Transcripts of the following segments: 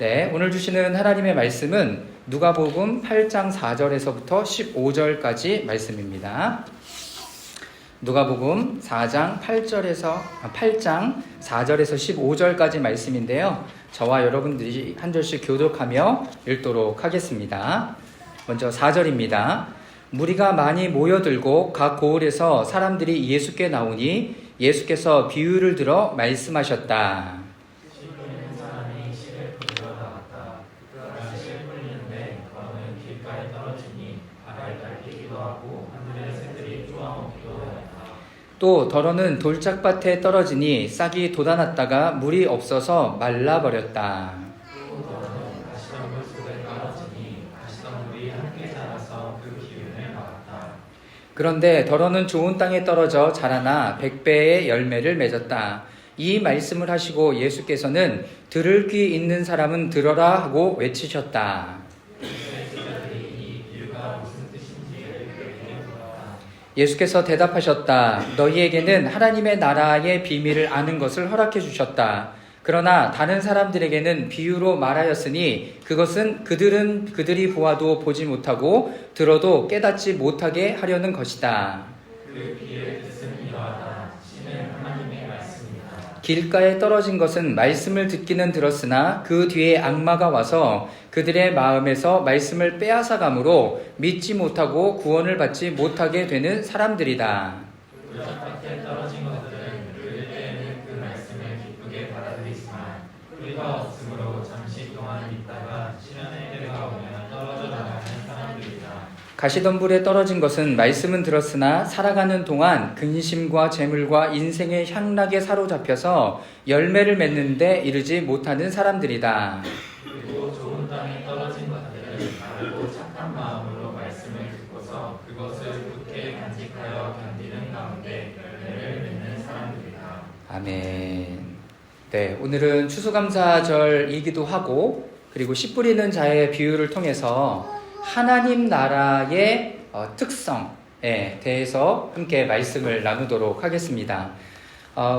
네, 오늘 주시는 하나님의 말씀은 누가복음 8장 4절에서부터 15절까지 말씀입니다. 누가복음 8장 4절에서 15절까지 말씀인데요. 저와 여러분들이 한 절씩 교독하며 읽도록 하겠습니다. 먼저 4절입니다. 무리가 많이 모여들고 각 고을에서 사람들이 예수께 나오니 예수께서 비유를 들어 말씀하셨다. 또 더러는 돌짝밭에 떨어지니 싹이 돋아났다가 물이 없어서 말라버렸다. 그런데 더러는 좋은 땅에 떨어져 자라나 100배의 열매를 맺었다. 이 말씀을 하시고 예수께서는 들을 귀 있는 사람은 들어라 하고 외치셨다. 예수께서 대답하셨다. 너희에게는 하나님의 나라의 비밀을 아는 것을 허락해 주셨다. 그러나 다른 사람들에게는 비유로 말하였으니 그것은 그들이 보아도 보지 못하고 들어도 깨닫지 못하게 하려는 것이다. 그 비유의 뜻은 이러하다. 신은 하나님의 말씀이다. 길가에 떨어진 것은 말씀을 듣기는 들었으나 그 뒤에 악마가 와서 그들의 마음에서 말씀을 빼앗아가므로 믿지 못하고 구원을 받지 못하게 되는 사람들이다. 돌짝밭에 떨어진 것들은 들을 때에는 그 말씀을 기쁘게 받아들이지만 뿌리가 없으므로 잠시 동안 있다가 시련의 때가 오면 떨어져 나가는 사람들이다. 가시덤불에 떨어진 것은 말씀은 들었으나 살아가는 동안 근심과 재물과 인생의 향락에 사로잡혀서 열매를 맺는데 이르지 못하는 사람들이다. 그리고 좋은 땅에 떨어진 것들은 바르고 착한 마음으로 말씀을 듣고서 그것을 굳게 간직하여 견디는 가운데 열매를 맺는 사람들이다. 아멘. 네, 오늘은 추수감사절이기도 하고 그리고 씨 뿌리는 자의 비유를 통해서 하나님 나라의 특성에 대해서 함께 말씀을 나누도록 하겠습니다.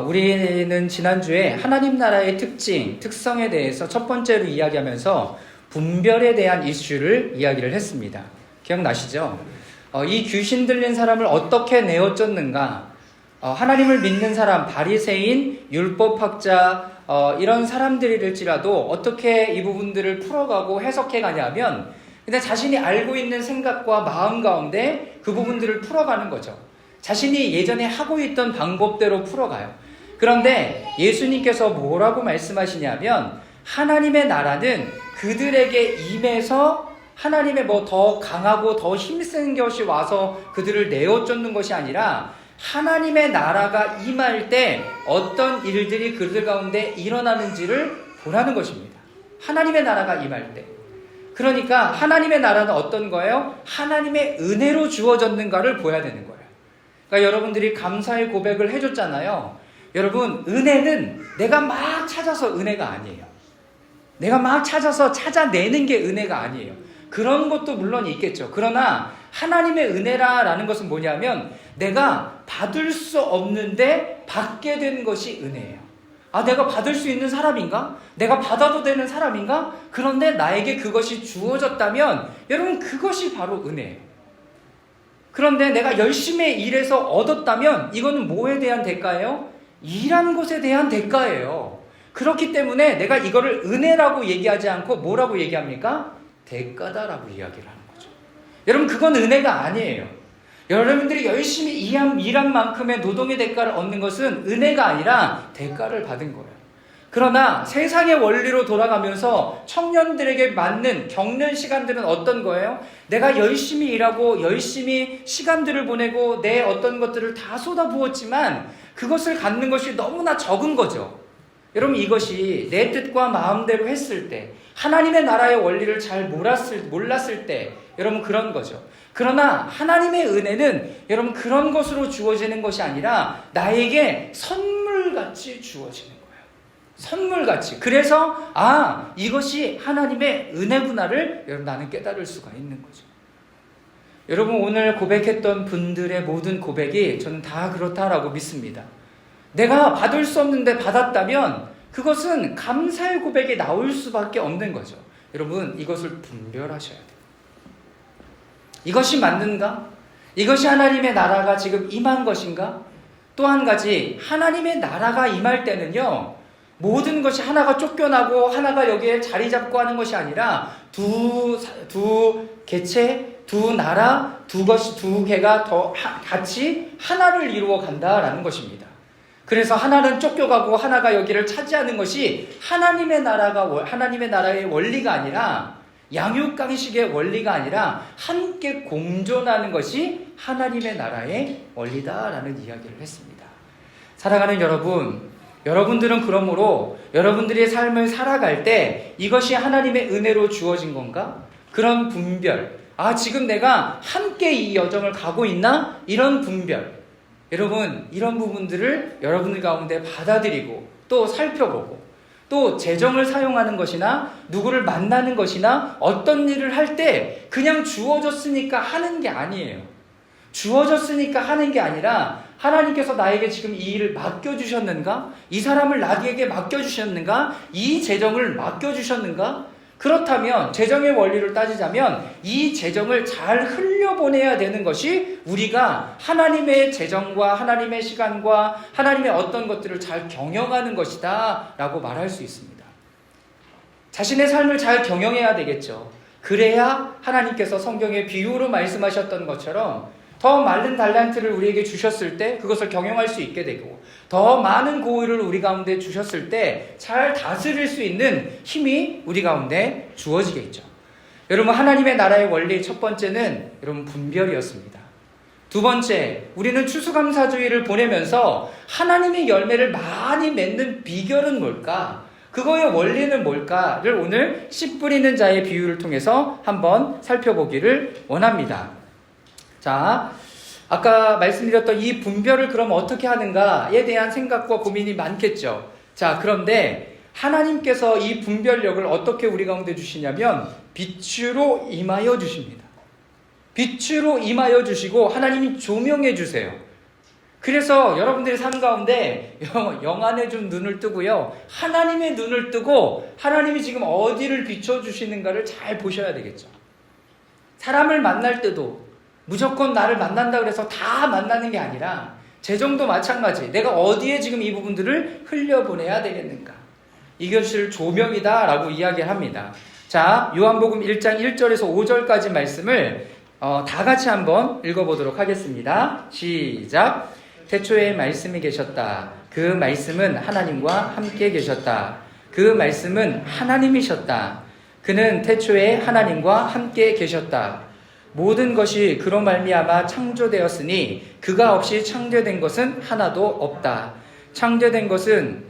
우리는 지난주에 하나님 나라의 특성에 대해서 첫 번째로 이야기하면서 분별에 대한 이슈를 이야기를 했습니다. 기억나시죠? 이 귀신 들린 사람을 어떻게 내어쫓는가? 하나님을 믿는 사람, 바리새인, 율법학자 이런 사람들일지라도 어떻게 이 부분들을 풀어가고 해석해 가냐면 근데 자신이 알고 있는 생각과 마음 가운데 그 부분들을 풀어가는 거죠. 자신이 예전에 하고 있던 방법대로 풀어가요. 그런데 예수님께서 뭐라고 말씀하시냐면 하나님의 나라는 그들에게 임해서 하나님의 더 강하고 더 힘센 것이 와서 그들을 내어쫓는 것이 아니라 하나님의 나라가 임할 때 어떤 일들이 그들 가운데 일어나는지를 보라는 것입니다. 하나님의 나라가 임할 때. 그러니까 하나님의 나라는 어떤 거예요? 하나님의 은혜로 주어졌는가를 보여야 되는 거예요. 그러니까 여러분들이 감사의 고백을 해줬잖아요. 여러분, 은혜는 내가 막 찾아서 은혜가 아니에요. 내가 막 찾아서 찾아내는 게 은혜가 아니에요. 그런 것도 물론 있겠죠. 그러나 하나님의 은혜라는 것은 뭐냐면 내가 받을 수 없는데 받게 된 것이 은혜예요. 내가 받을 수 있는 사람인가? 내가 받아도 되는 사람인가? 그런데 나에게 그것이 주어졌다면 여러분 그것이 바로 은혜예요. 그런데 내가 열심히 일해서 얻었다면 이거는 뭐에 대한 대가예요? 일한 것에 대한 대가예요. 그렇기 때문에 내가 이거를 은혜라고 얘기하지 않고 뭐라고 얘기합니까? 대가다라고 이야기를 하는 거죠. 여러분 그건 은혜가 아니에요. 여러분들이 열심히 일한 만큼의 노동의 대가를 얻는 것은 은혜가 아니라 대가를 받은 거예요. 그러나 세상의 원리로 돌아가면서 청년들에게 맞는 겪는 시간들은 어떤 거예요? 내가 열심히 일하고 열심히 시간들을 보내고 내 어떤 것들을 다 쏟아부었지만 그것을 갖는 것이 너무나 적은 거죠. 여러분 이것이 내 뜻과 마음대로 했을 때 하나님의 나라의 원리를 잘 몰랐을 때 여러분 그런 거죠. 그러나 하나님의 은혜는 여러분 그런 것으로 주어지는 것이 아니라 나에게 선물같이 주어지는 거예요. 선물같이. 그래서 이것이 하나님의 은혜구나를 여러분 나는 깨달을 수가 있는 거죠. 여러분 오늘 고백했던 분들의 모든 고백이 저는 다 그렇다라고 믿습니다. 내가 받을 수 없는데 받았다면 그것은 감사의 고백이 나올 수밖에 없는 거죠. 여러분, 이것을 분별하셔야 돼요. 이것이 맞는가? 이것이 하나님의 나라가 지금 임한 것인가? 또 한 가지, 하나님의 나라가 임할 때는요, 모든 것이 하나가 쫓겨나고 하나가 여기에 자리 잡고 하는 것이 아니라 두 개체, 두 나라, 두 개가 더 같이 하나를 이루어 간다라는 것입니다. 그래서 하나는 쫓겨가고 하나가 여기를 차지하는 것이 하나님의 나라의 원리가 아니라, 양육강식의 원리가 아니라 함께 공존하는 것이 하나님의 나라의 원리다라는 이야기를 했습니다. 사랑하는 여러분, 여러분들은 그러므로 여러분들의 삶을 살아갈 때 이것이 하나님의 은혜로 주어진 건가? 그런 분별, 지금 내가 함께 이 여정을 가고 있나? 이런 분별, 여러분, 이런 부분들을 여러분들 가운데 받아들이고 또 살펴보고, 또 재정을 사용하는 것이나 누구를 만나는 것이나 어떤 일을 할 때 그냥 주어졌으니까 하는 게 아니에요. 주어졌으니까 하는 게 아니라 하나님께서 나에게 지금 이 일을 맡겨주셨는가? 이 사람을 나에게 맡겨주셨는가? 이 재정을 맡겨주셨는가? 그렇다면 재정의 원리를 따지자면 이 재정을 잘 흘려보내야 되는 것이 우리가 하나님의 재정과 하나님의 시간과 하나님의 어떤 것들을 잘 경영하는 것이다 라고 말할 수 있습니다. 자신의 삶을 잘 경영해야 되겠죠. 그래야 하나님께서 성경의 비유로 말씀하셨던 것처럼 더 많은 달란트를 우리에게 주셨을 때 그것을 경영할 수 있게 되고, 더 많은 고의를 우리 가운데 주셨을 때 잘 다스릴 수 있는 힘이 우리 가운데 주어지겠죠. 여러분, 하나님의 나라의 원리 첫 번째는 여러분 분별이었습니다. 두 번째, 우리는 추수감사주의를 보내면서 하나님의 열매를 많이 맺는 비결은 뭘까? 그거의 원리는 뭘까를 오늘 씨 뿌리는 자의 비유를 통해서 한번 살펴보기를 원합니다. 자, 아까 말씀드렸던 이 분별을 그럼 어떻게 하는가에 대한 생각과 고민이 많겠죠. 자, 그런데 하나님께서 이 분별력을 어떻게 우리 가운데 주시냐면 빛으로 임하여 주십니다. 빛으로 임하여 주시고 하나님이 조명해 주세요. 그래서 여러분들의 삶 가운데 영안에 좀 눈을 뜨고요, 하나님의 눈을 뜨고 하나님이 지금 어디를 비춰주시는가를 잘 보셔야 되겠죠. 사람을 만날 때도 무조건 나를 만난다 그래서 다 만나는 게 아니라 재정도 마찬가지, 내가 어디에 지금 이 부분들을 흘려보내야 되겠는가, 이것을 조명이다 라고 이야기를 합니다. 자, 요한복음 1장 1절에서 5절까지 말씀을 다 같이 한번 읽어보도록 하겠습니다. 시작. 태초에 말씀이 계셨다. 그 말씀은 하나님과 함께 계셨다. 그 말씀은 하나님이셨다. 그는 태초에 하나님과 함께 계셨다. 모든 것이 그로 말미암아 창조되었으니 그가 없이 창조된 것은 하나도 없다. 창조된 것은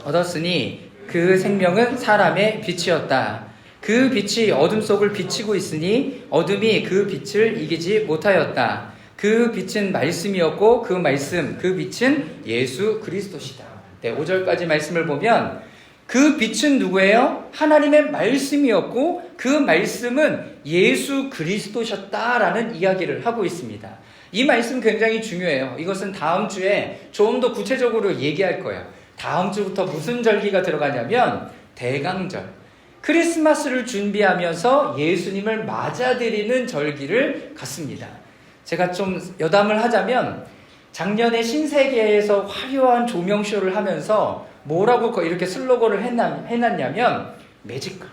얻었으니 그 생명은 사람의 빛이었다. 그 빛이 어둠 속을 비치고 있으니 어둠이 그 빛을 이기지 못하였다. 그 빛은 말씀이었고 그 빛은 예수 그리스도시다. 네, 5절까지 말씀을 보면 그 빛은 누구예요? 하나님의 말씀이었고 그 말씀은 예수 그리스도셨다라는 이야기를 하고 있습니다. 이 말씀 굉장히 중요해요. 이것은 다음 주에 좀 더 구체적으로 얘기할 거예요. 다음 주부터 무슨 절기가 들어가냐면 대강절, 크리스마스를 준비하면서 예수님을 맞아들이는 절기를 갖습니다. 제가 좀 여담을 하자면 작년에 신세계에서 화려한 조명쇼를 하면서 뭐라고 이렇게 슬로건을 해놨냐면 매직컬,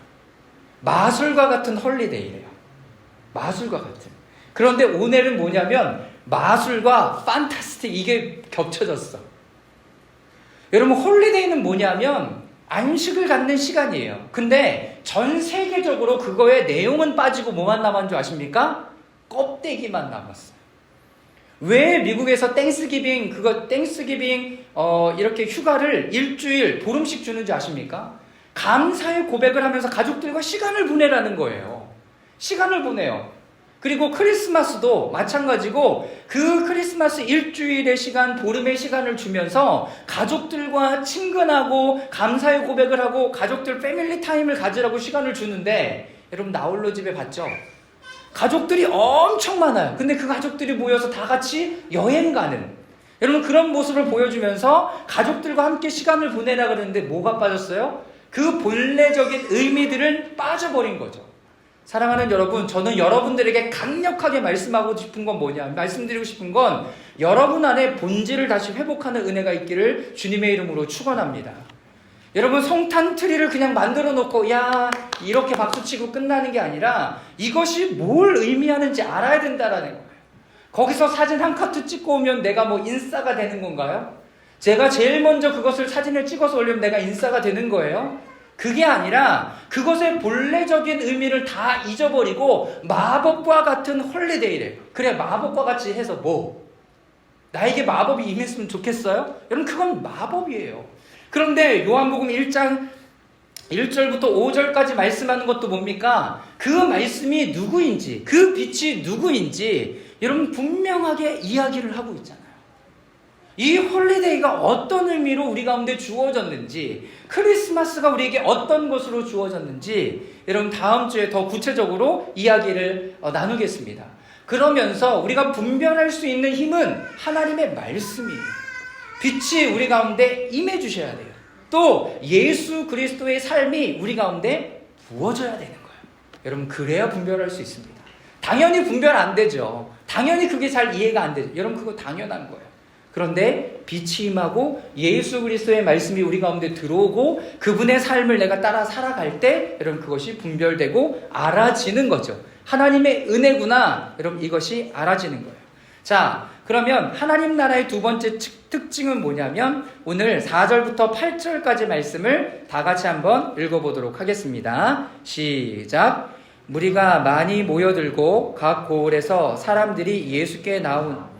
마술과 같은 헐리데이래요. 마술과 같은. 그런데 오늘은 뭐냐면 마술과 판타스틱, 이게 겹쳐졌어. 여러분, 홀리데이는 뭐냐면 안식을 갖는 시간이에요. 근데 전 세계적으로 그거의 내용은 빠지고 뭐만 남은 줄 아십니까? 껍데기만 남았어요. 왜 미국에서 땡스기빙 이렇게 휴가를 일주일 보름씩 주는지 아십니까? 감사의 고백을 하면서 가족들과 시간을 보내라는 거예요. 시간을 보내요. 그리고 크리스마스도 마찬가지고 그 크리스마스 일주일의 시간, 보름의 시간을 주면서 가족들과 친근하고 감사의 고백을 하고 가족들 패밀리 타임을 가지라고 시간을 주는데, 여러분 나홀로 집에 봤죠? 가족들이 엄청 많아요. 근데 그 가족들이 모여서 다 같이 여행 가는, 여러분 그런 모습을 보여주면서 가족들과 함께 시간을 보내라 그러는데 뭐가 빠졌어요? 그 본래적인 의미들은 빠져버린 거죠. 사랑하는 여러분, 저는 여러분들에게 강력하게 말씀드리고 싶은 건 여러분 안에 본질을 다시 회복하는 은혜가 있기를 주님의 이름으로 축원합니다. 여러분 성탄 트리를 그냥 만들어 놓고 야 이렇게 박수치고 끝나는 게 아니라 이것이 뭘 의미하는지 알아야 된다라는 거예요. 거기서 사진 한 카트 찍고 오면 내가 뭐 인싸가 되는 건가요? 제가 제일 먼저 그것을 사진을 찍어서 올리면 내가 인싸가 되는 거예요? 그게 아니라 그것의 본래적인 의미를 다 잊어버리고 마법과 같은 홀리데이를, 그래 마법과 같이 해서 뭐 나에게 마법이 임했으면 좋겠어요? 여러분 그건 마법이에요. 그런데 요한복음 1장 1절부터 5절까지 말씀하는 것도 뭡니까? 그 말씀이 누구인지, 그 빛이 누구인지 여러분 분명하게 이야기를 하고 있잖아요. 이 홀리데이가 어떤 의미로 우리 가운데 주어졌는지, 크리스마스가 우리에게 어떤 것으로 주어졌는지 여러분 다음 주에 더 구체적으로 이야기를 나누겠습니다. 그러면서 우리가 분별할 수 있는 힘은 하나님의 말씀이에요. 빛이 우리 가운데 임해 주셔야 돼요. 또 예수 그리스도의 삶이 우리 가운데 부어져야 되는 거예요. 여러분 그래야 분별할 수 있습니다. 당연히 분별 안 되죠. 당연히 그게 잘 이해가 안 되죠. 여러분 그거 당연한 거예요. 그런데 빛이 임하고 예수 그리스도의 말씀이 우리 가운데 들어오고 그분의 삶을 내가 따라 살아갈 때 여러분 그것이 분별되고 알아지는 거죠. 하나님의 은혜구나. 여러분 이것이 알아지는 거예요. 자, 그러면 하나님 나라의 두 번째 특징은 뭐냐면 오늘 4절부터 8절까지 말씀을 다 같이 한번 읽어보도록 하겠습니다. 시작. 무리가 많이 모여들고 각 고을에서 사람들이 예수께 나온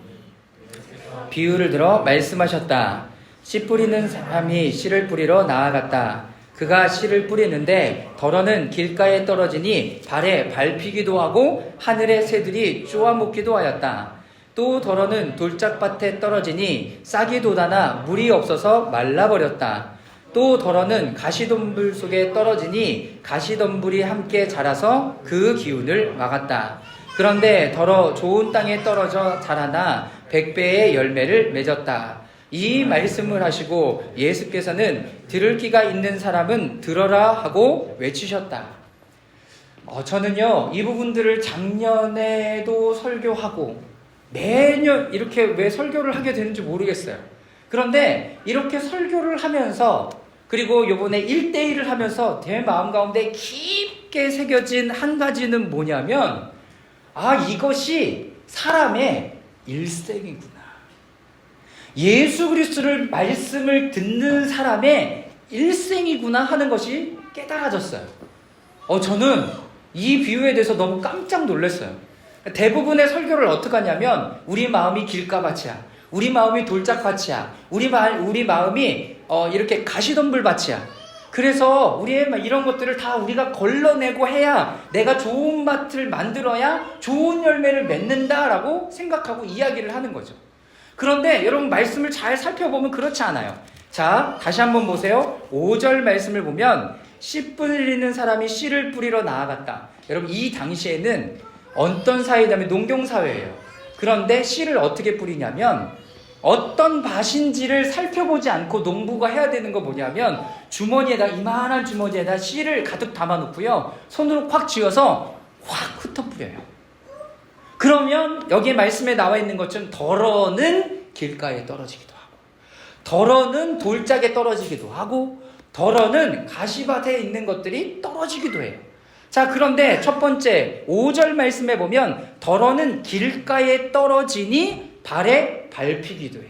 비유를 들어 말씀하셨다. 씨 뿌리는 사람이 씨를 뿌리러 나아갔다. 그가 씨를 뿌리는데 덜어는 길가에 떨어지니 발에 밟히기도 하고 하늘의 새들이 쪼아먹기도 하였다. 또 덜어는 돌짝밭에 떨어지니 싹이 돋아나 물이 없어서 말라버렸다. 또 덜어는 가시덤불 속에 떨어지니 가시덤불이 함께 자라서 그 기운을 막았다. 그런데 덜어 좋은 땅에 떨어져 자라나 100배의 열매를 맺었다. 이 말씀을 하시고 예수께서는 들을 귀가 있는 사람은 들어라 하고 외치셨다. 저는요 이 부분들을 작년에도 설교하고 매년 이렇게 왜 설교를 하게 되는지 모르겠어요. 그런데 이렇게 설교를 하면서 그리고 요번에 1대1을 하면서 제 마음 가운데 깊게 새겨진 한 가지는 뭐냐면 이것이 사람의 일생이구나. 예수 그리스도를 말씀을 듣는 사람의 일생이구나 하는 것이 깨달아졌어요. 저는 이 비유에 대해서 너무 깜짝 놀랐어요. 대부분의 설교를 어떻게 하냐면 우리 마음이 길가밭이야. 우리 마음이 돌짝밭이야. 우리 마음이 이렇게 가시덤불밭이야. 그래서 우리의 이런 것들을 다 우리가 걸러내고 해야 내가 좋은 밭을 만들어야 좋은 열매를 맺는다라고 생각하고 이야기를 하는 거죠. 그런데 여러분 말씀을 잘 살펴보면 그렇지 않아요. 자, 다시 한번 보세요. 5절 말씀을 보면 씨 뿌리는 사람이 씨를 뿌리러 나아갔다. 여러분 이 당시에는 어떤 사회냐면 농경사회예요. 그런데 씨를 어떻게 뿌리냐면 어떤 밭인지를 살펴보지 않고 농부가 해야 되는 거 뭐냐면 주머니에다 이만한 주머니에다 씨를 가득 담아놓고요. 손으로 콱 쥐어서 확 흩어뿌려요. 그러면 여기에 말씀에 나와 있는 것처럼 덜어는 길가에 떨어지기도 하고 덜어는 돌짝에 떨어지기도 하고 덜어는 가시밭에 있는 것들이 떨어지기도 해요. 자, 그런데 첫 번째 5절 말씀에 보면 덜어는 길가에 떨어지니 발에 밟히기도 해요.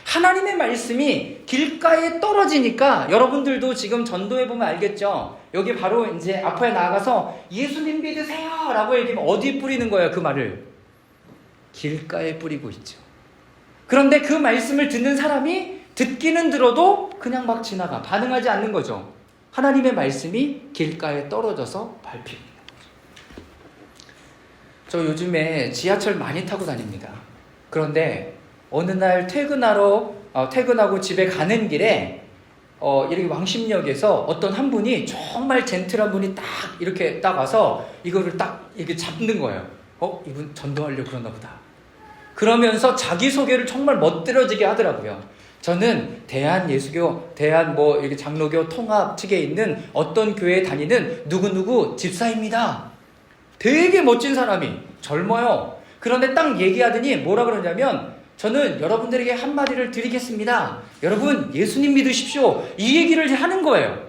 하나님의 말씀이 길가에 떨어지니까 여러분들도 지금 전도해 보면 알겠죠? 여기 바로 이제 앞에 나가서 예수님 믿으세요 라고 얘기하면 어디 뿌리는 거예요? 그 말을 길가에 뿌리고 있죠. 그런데 그 말씀을 듣는 사람이 듣기는 들어도 그냥 막 지나가 반응하지 않는 거죠. 하나님의 말씀이 길가에 떨어져서 밟히는 거죠. 저 요즘에 지하철 많이 타고 다닙니다. 그런데 어느 날 퇴근하고 집에 가는 길에 이렇게 왕십역에서 어떤 한 분이 정말 젠틀한 분이 딱 와서 이거를 딱 이렇게 잡는 거예요. 이분 전도하려고 그러나 보다. 그러면서 자기소개를 정말 멋들어지게 하더라고요. 저는 대한예수교, 이렇게 장로교 통합 측에 있는 어떤 교회에 다니는 누구누구 집사입니다. 되게 멋진 사람이 젊어요. 그런데 딱 얘기하더니 뭐라 그러냐면 저는 여러분들에게 한마디를 드리겠습니다. 여러분 예수님 믿으십시오. 이 얘기를 하는 거예요.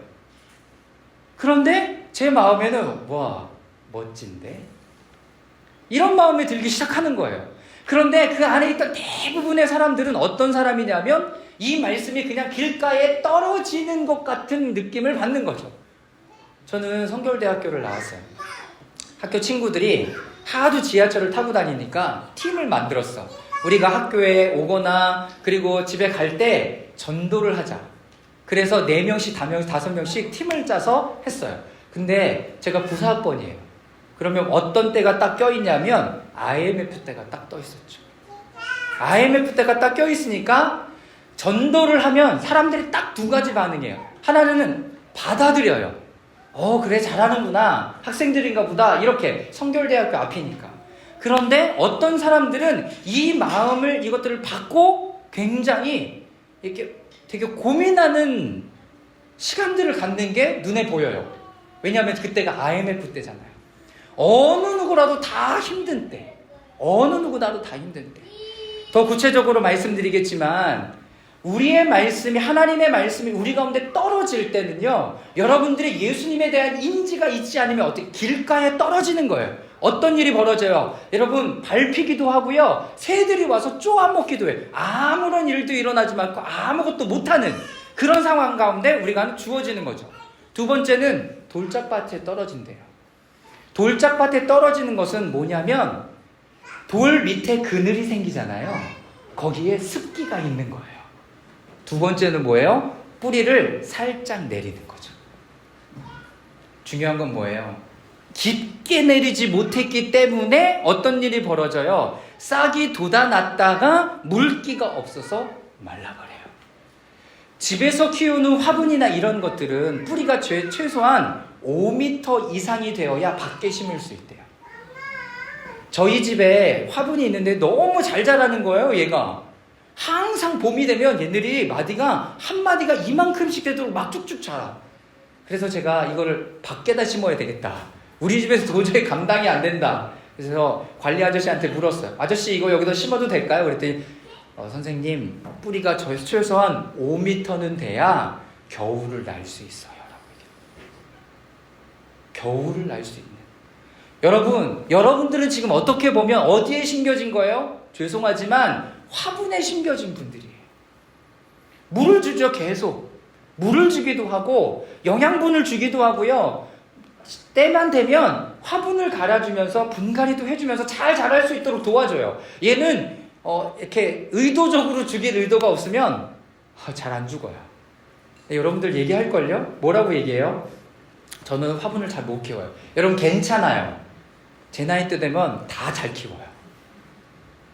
그런데 제 마음에는 와 멋진데? 이런 마음이 들기 시작하는 거예요. 그런데 그 안에 있던 대부분의 사람들은 어떤 사람이냐면 이 말씀이 그냥 길가에 떨어지는 것 같은 느낌을 받는 거죠. 저는 성결대학교를 나왔어요. 학교 친구들이 하도 지하철을 타고 다니니까 팀을 만들었어. 우리가 학교에 오거나 그리고 집에 갈 때 전도를 하자. 그래서 4명씩, 5명씩 팀을 짜서 했어요. 근데 제가 부사학번이에요. 그러면 어떤 때가 딱 껴있냐면 IMF 때가 딱 떠있었죠. IMF 때가 딱 껴있으니까 전도를 하면 사람들이 딱 2가지 반응이에요. 하나는 받아들여요. 그래 잘하는구나. 학생들인가 보다. 이렇게 성결대학교 앞이니까. 그런데 어떤 사람들은 이 마음을 이것들을 받고 굉장히 이렇게 되게 고민하는 시간들을 갖는 게 눈에 보여요. 왜냐하면 그때가 IMF 때잖아요. 어느 누구라도 다 힘든 때. 어느 누구라도 다 힘든 때. 더 구체적으로 말씀드리겠지만 우리의 말씀이 하나님의 말씀이 우리 가운데 떨어질 때는요. 여러분들이 예수님에 대한 인지가 있지 않으면 어떻게 길가에 떨어지는 거예요. 어떤 일이 벌어져요? 여러분 밟히기도 하고요. 새들이 와서 쪼아먹기도 해요. 아무런 일도 일어나지 않고 아무것도 못하는 그런 상황 가운데 우리가 주어지는 거죠. 2번째는 돌짝밭에 떨어진대요. 돌짝밭에 떨어지는 것은 뭐냐면 돌 밑에 그늘이 생기잖아요. 거기에 습기가 있는 거예요. 2번째는 뭐예요? 뿌리를 살짝 내리는 거죠. 중요한 건 뭐예요? 깊게 내리지 못했기 때문에 어떤 일이 벌어져요? 싹이 돋아났다가 물기가 없어서 말라버려요. 집에서 키우는 화분이나 이런 것들은 뿌리가 최소한 5m 이상이 되어야 밖에 심을 수 있대요. 저희 집에 화분이 있는데 너무 잘 자라는 거예요, 얘가. 항상 봄이 되면 얘들이 마디가 한 마디가 이만큼씩 되도록 막 쭉쭉 자라. 그래서 제가 이거를 밖에다 심어야 되겠다. 우리 집에서 도저히 감당이 안 된다. 그래서 관리 아저씨한테 물었어요. 아저씨 이거 여기다 심어도 될까요? 그랬더니 선생님 뿌리가 최소한 5m는 돼야 겨울을 날 수 있어요. 라고 얘기해요. 겨울을 날 수 있는. 여러분들은 지금 어떻게 보면 어디에 심겨진 거예요? 죄송하지만 화분에 심겨진 분들이에요. 물을 주죠. 계속 물을 주기도 하고 영양분을 주기도 하고요. 때만 되면 화분을 갈아주면서 분갈이도 해주면서 잘 자랄 수 있도록 도와줘요. 얘는 이렇게 의도적으로 죽일 의도가 없으면 잘 안 죽어요. 여러분들 얘기할걸요? 뭐라고 얘기해요? 저는 화분을 잘 못 키워요. 여러분 괜찮아요. 제 나이 때 되면 다 잘 키워요.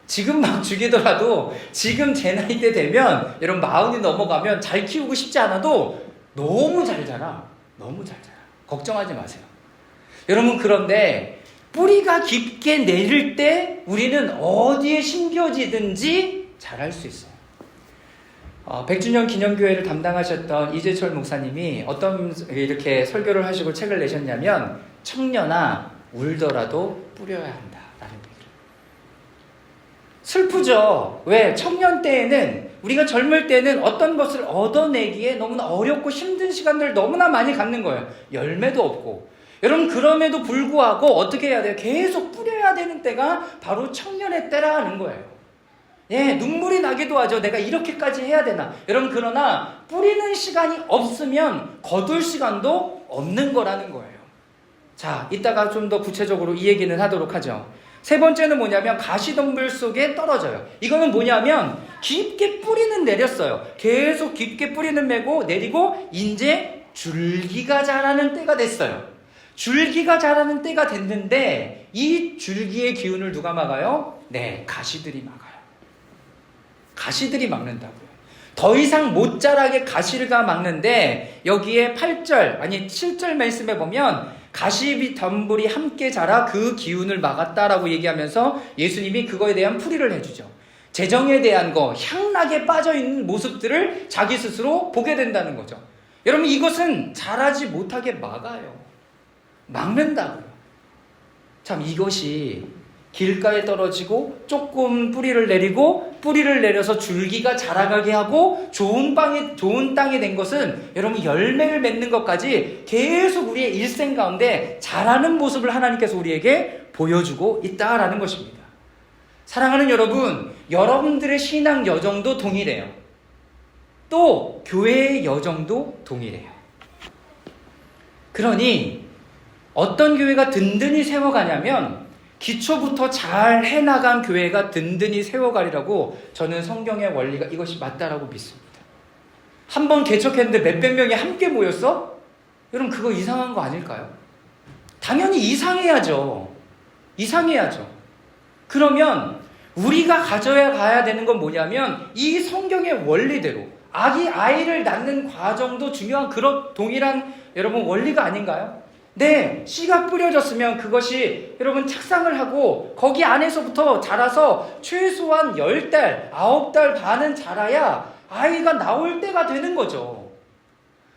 지금 막 죽이더라도 지금 제 나이 때 되면 여러분 40이 넘어가면 잘 키우고 싶지 않아도 너무 잘 자라. 너무 잘 자라. 걱정하지 마세요. 여러분 그런데 뿌리가 깊게 내릴 때 우리는 어디에 심겨지든지 자랄 수 있어요. 100주년 기념교회를 담당하셨던 이재철 목사님이 어떤 이렇게 설교를 하시고 책을 내셨냐면 청년아 울더라도 뿌려야 한다라는 얘기를. 슬프죠. 왜? 청년 때에는 우리가 젊을 때는 어떤 것을 얻어내기에 너무나 어렵고 힘든 시간들을 너무나 많이 갖는 거예요. 열매도 없고. 여러분 그럼에도 불구하고 어떻게 해야 돼요? 계속 뿌려야 되는 때가 바로 청년의 때라는 거예요. 예, 눈물이 나기도 하죠. 내가 이렇게까지 해야 되나? 여러분 그러나 뿌리는 시간이 없으면 거둘 시간도 없는 거라는 거예요. 자, 이따가 좀 더 구체적으로 이 얘기는 하도록 하죠. 3번째는 뭐냐면 가시덤불 속에 떨어져요. 이거는 뭐냐면 깊게 뿌리는 내렸어요. 계속 깊게 뿌리는 메고 내리고 이제 줄기가 자라는 때가 됐어요. 줄기가 자라는 때가 됐는데 이 줄기의 기운을 누가 막아요? 네, 가시들이 막아요. 가시들이 막는다고요. 더 이상 못 자라게 가시가 막는데 여기에 8절 아니 7절 말씀에 보면 가시비 덤불이 함께 자라 그 기운을 막았다라고 얘기하면서 예수님이 그거에 대한 풀이를 해주죠. 재정에 대한 거, 향락에 빠져있는 모습들을 자기 스스로 보게 된다는 거죠. 여러분, 이것은 자라지 못하게 막아요. 막는다고요. 참, 이것이 길가에 떨어지고 조금 뿌리를 내리고 뿌리를 내려서 줄기가 자라가게 하고 좋은 땅이 된 것은 여러분 열매를 맺는 것까지 계속 우리의 일생 가운데 자라는 모습을 하나님께서 우리에게 보여주고 있다라는 것입니다. 사랑하는 여러분, 여러분들의 신앙 여정도 동일해요. 또 교회의 여정도 동일해요. 그러니 어떤 교회가 든든히 세워가냐면 기초부터 잘 해나간 교회가 든든히 세워가리라고 저는 성경의 원리가 이것이 맞다라고 믿습니다. 한번 개척했는데 몇백 명이 함께 모였어? 여러분, 그거 이상한 거 아닐까요? 당연히 이상해야죠. 그러면 우리가 가야 되는 건 뭐냐면 이 성경의 원리대로 아이를 낳는 과정도 중요한 그런 동일한 여러분 원리가 아닌가요? 네, 씨가 뿌려졌으면 그것이 여러분 착상을 하고 거기 안에서부터 자라서 최소한 10달, 9달 반은 자라야 아이가 나올 때가 되는 거죠.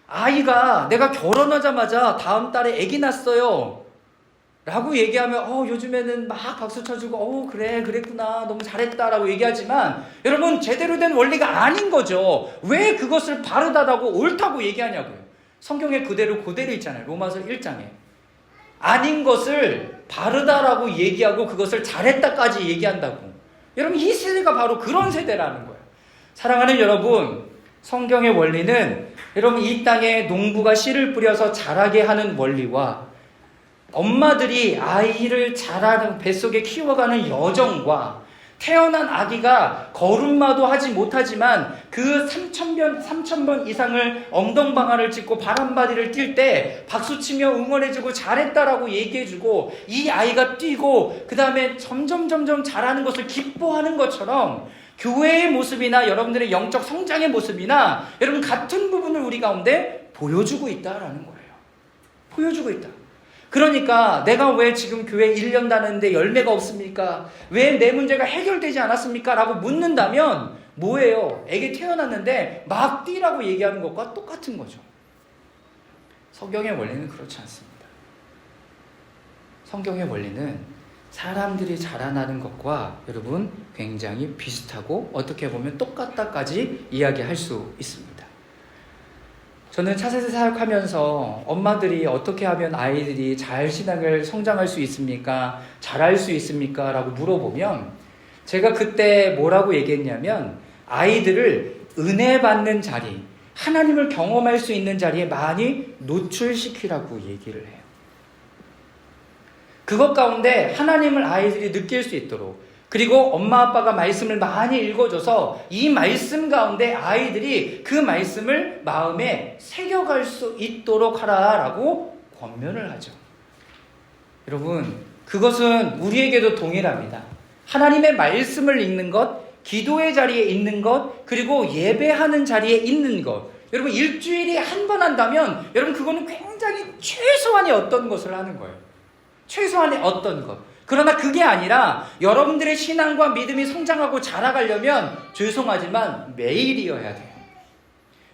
아이가 내가 결혼하자마자 다음 달에 아기 났어요 라고 얘기하면 요즘에는 막 박수 쳐주고 그랬구나 너무 잘했다라고 얘기하지만 여러분 제대로 된 원리가 아닌 거죠. 왜 그것을 바르다라고 옳다고 얘기하냐고요. 성경에 그대로 있잖아요. 로마서 1장에 아닌 것을 바르다라고 얘기하고 그것을 잘했다까지 얘기한다고. 여러분, 이 세대가 바로 그런 세대라는 거예요. 사랑하는 여러분, 성경의 원리는 여러분 이 땅에 농부가 씨를 뿌려서 자라게 하는 원리와 엄마들이 아이를 자라는 뱃속에 키워가는 여정과 태어난 아기가 걸음마도 하지 못하지만 그 3,000번 이상을 엉덩방아를 찢고 바람바디를 뛸 때 박수치며 응원해주고 잘했다라고 얘기해주고 이 아이가 뛰고 그 다음에 점점 자라는 것을 기뻐하는 것처럼 교회의 모습이나 여러분들의 영적 성장의 모습이나 여러분 같은 부분을 우리 가운데 보여주고 있다라는 거예요. 보여주고 있다. 그러니까 내가 왜 지금 교회 1년 다녔는데 열매가 없습니까? 왜 내 문제가 해결되지 않았습니까? 라고 묻는다면 뭐예요? 애기 태어났는데 막 뛰라고 얘기하는 것과 똑같은 거죠. 성경의 원리는 그렇지 않습니다. 성경의 원리는 사람들이 자라나는 것과 여러분 굉장히 비슷하고 어떻게 보면 똑같다까지 이야기할 수 있습니다. 저는 차세대 사역하면서 엄마들이 어떻게 하면 아이들이 잘 신앙을 성장할 수 있습니까? 잘할 수 있습니까? 라고 물어보면 제가 그때 뭐라고 얘기했냐면 아이들을 은혜 받는 자리, 하나님을 경험할 수 있는 자리에 많이 노출시키라고 얘기를 해요. 그것 가운데 하나님을 아이들이 느낄 수 있도록 그리고 엄마 아빠가 말씀을 많이 읽어줘서 이 말씀 가운데 아이들이 그 말씀을 마음에 새겨갈 수 있도록 하라라고 권면을 하죠. 여러분, 그것은 우리에게도 동일합니다. 하나님의 말씀을 읽는 것, 기도의 자리에 있는 것, 그리고 예배하는 자리에 있는 것. 여러분, 일주일에 한 번 한다면 여러분 그거는 굉장히 최소한의 어떤 것을 하는 거예요. 최소한의 어떤 것. 그러나 그게 아니라 여러분들의 신앙과 믿음이 성장하고 자라가려면 죄송하지만 매일이어야 돼요.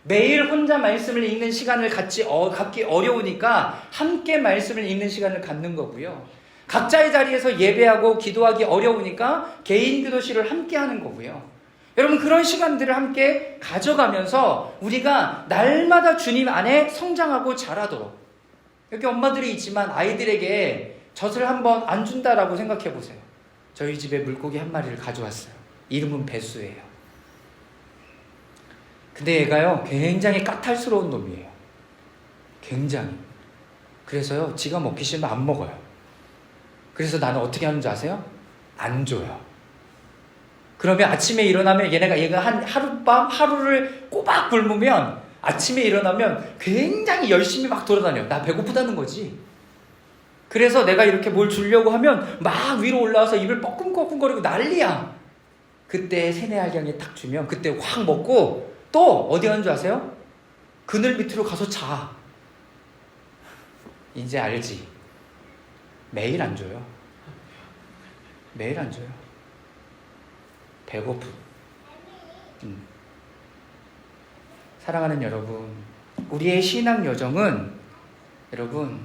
매일 혼자 말씀을 읽는 시간을 갖기 어려우니까 함께 말씀을 읽는 시간을 갖는 거고요. 각자의 자리에서 예배하고 기도하기 어려우니까 개인 기도실을 함께 하는 거고요. 여러분, 그런 시간들을 함께 가져가면서 우리가 날마다 주님 안에 성장하고 자라도록. 여기 엄마들이 있지만 아이들에게 젖을 한번 안 준다라고 생각해 보세요. 저희 집에 물고기 한 마리를 가져왔어요. 이름은 배수예요. 근데 얘가요 굉장히 까탈스러운 놈이에요. 굉장히. 그래서요 지가 먹기 싫으면 안 먹어요. 그래서 나는 어떻게 하는 줄 아세요? 안 줘요. 그러면 아침에 일어나면 얘가 한 하루를 꼬박 굶으면 아침에 일어나면 굉장히 열심히 막 돌아다녀요. 나 배고프다는 거지. 그래서 내가 이렇게 뭘 주려고 하면 막 위로 올라와서 입을 뻐끔뻐끔거리고 난리야. 그때 세네알경이 딱 주면 그때 확 먹고 또 어디 가는 줄 아세요? 그늘 밑으로 가서 자. 이제 알지. 매일 안 줘요. 매일 안 줘요. 배고픔. 사랑하는 여러분, 우리의 신앙 여정은 여러분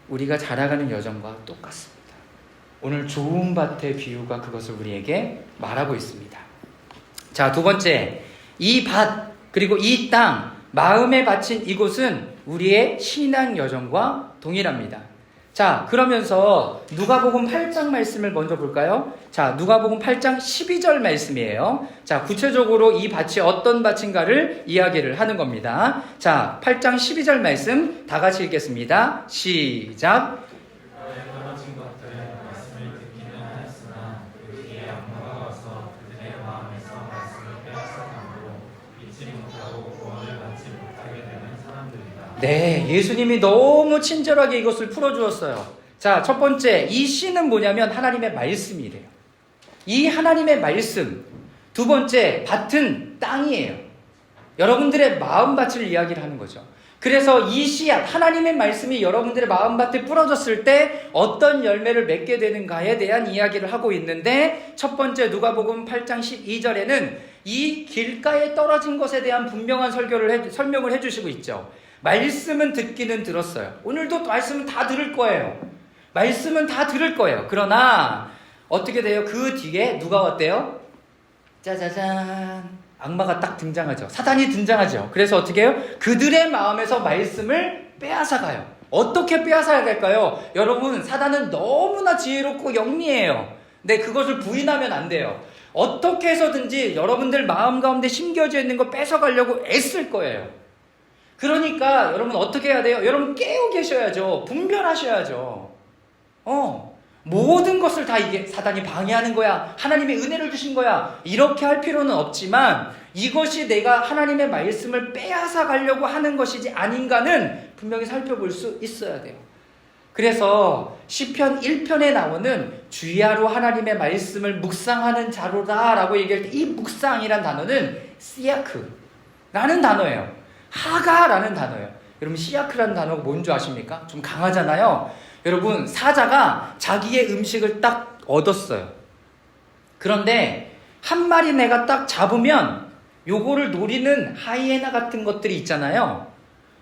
우리가 자라가는 여정과 똑같습니다. 오늘 좋은 밭의 비유가 그것을 우리에게 말하고 있습니다. 자, 두 번째, 이 밭 그리고 이 땅, 마음에 바친 이곳은 우리의 신앙 여정과 동일합니다. 자, 그러면서 누가복음 8장 말씀을 먼저 볼까요? 자, 누가복음 8장 12절 말씀이에요. 자, 구체적으로 이 밭이 어떤 밭인가를 이야기를 하는 겁니다. 자, 8장 12절 말씀 다 같이 읽겠습니다. 시작. 네, 예수님이 너무 친절하게 이것을 풀어주었어요. 자, 첫 번째, 이 씨는 뭐냐면 하나님의 말씀이래요. 이 하나님의 말씀. 두 번째, 밭은 땅이에요. 여러분들의 마음밭을 이야기를 하는 거죠. 그래서 이 씨앗, 하나님의 말씀이 여러분들의 마음밭에 뿌려졌을 때 어떤 열매를 맺게 되는가에 대한 이야기를 하고 있는데, 첫 번째 누가복음 8장 12절에는 이 길가에 떨어진 것에 대한 분명한 설명을 해주시고 있죠. 말씀은 듣기는 들었어요. 오늘도 말씀은 다 들을 거예요. 말씀은 다 들을 거예요. 그러나 어떻게 돼요? 그 뒤에 누가 왔대요? 짜자잔, 악마가 딱 등장하죠. 사단이 등장하죠. 그래서 어떻게 해요? 그들의 마음에서 말씀을 빼앗아가요. 어떻게 빼앗아갈까요? 여러분, 사단은 너무나 지혜롭고 영리해요. 근데 그것을 부인하면 안 돼요. 어떻게 해서든지 여러분들 마음 가운데 심겨져 있는 거 뺏어가려고 애쓸 거예요. 그러니까 여러분 어떻게 해야 돼요? 여러분 깨어 계셔야죠. 분별하셔야죠. 모든 것을 다 이게 사단이 방해하는 거야, 하나님의 은혜를 주신 거야, 이렇게 할 필요는 없지만 이것이 내가 하나님의 말씀을 빼앗아 가려고 하는 것이지 아닌가는 분명히 살펴볼 수 있어야 돼요. 그래서 시편 1편에 나오는 주야로 하나님의 말씀을 묵상하는 자로다 라고 얘기할 때 이 묵상이란 단어는 시야크라는 단어예요. 하가라는 단어예요. 여러분, 시야크라는 단어가 뭔지 아십니까? 좀 강하잖아요. 여러분, 사자가 자기의 음식을 딱 얻었어요. 그런데 한 마리 내가 딱 잡으면 요거를 노리는 하이에나 같은 것들이 있잖아요.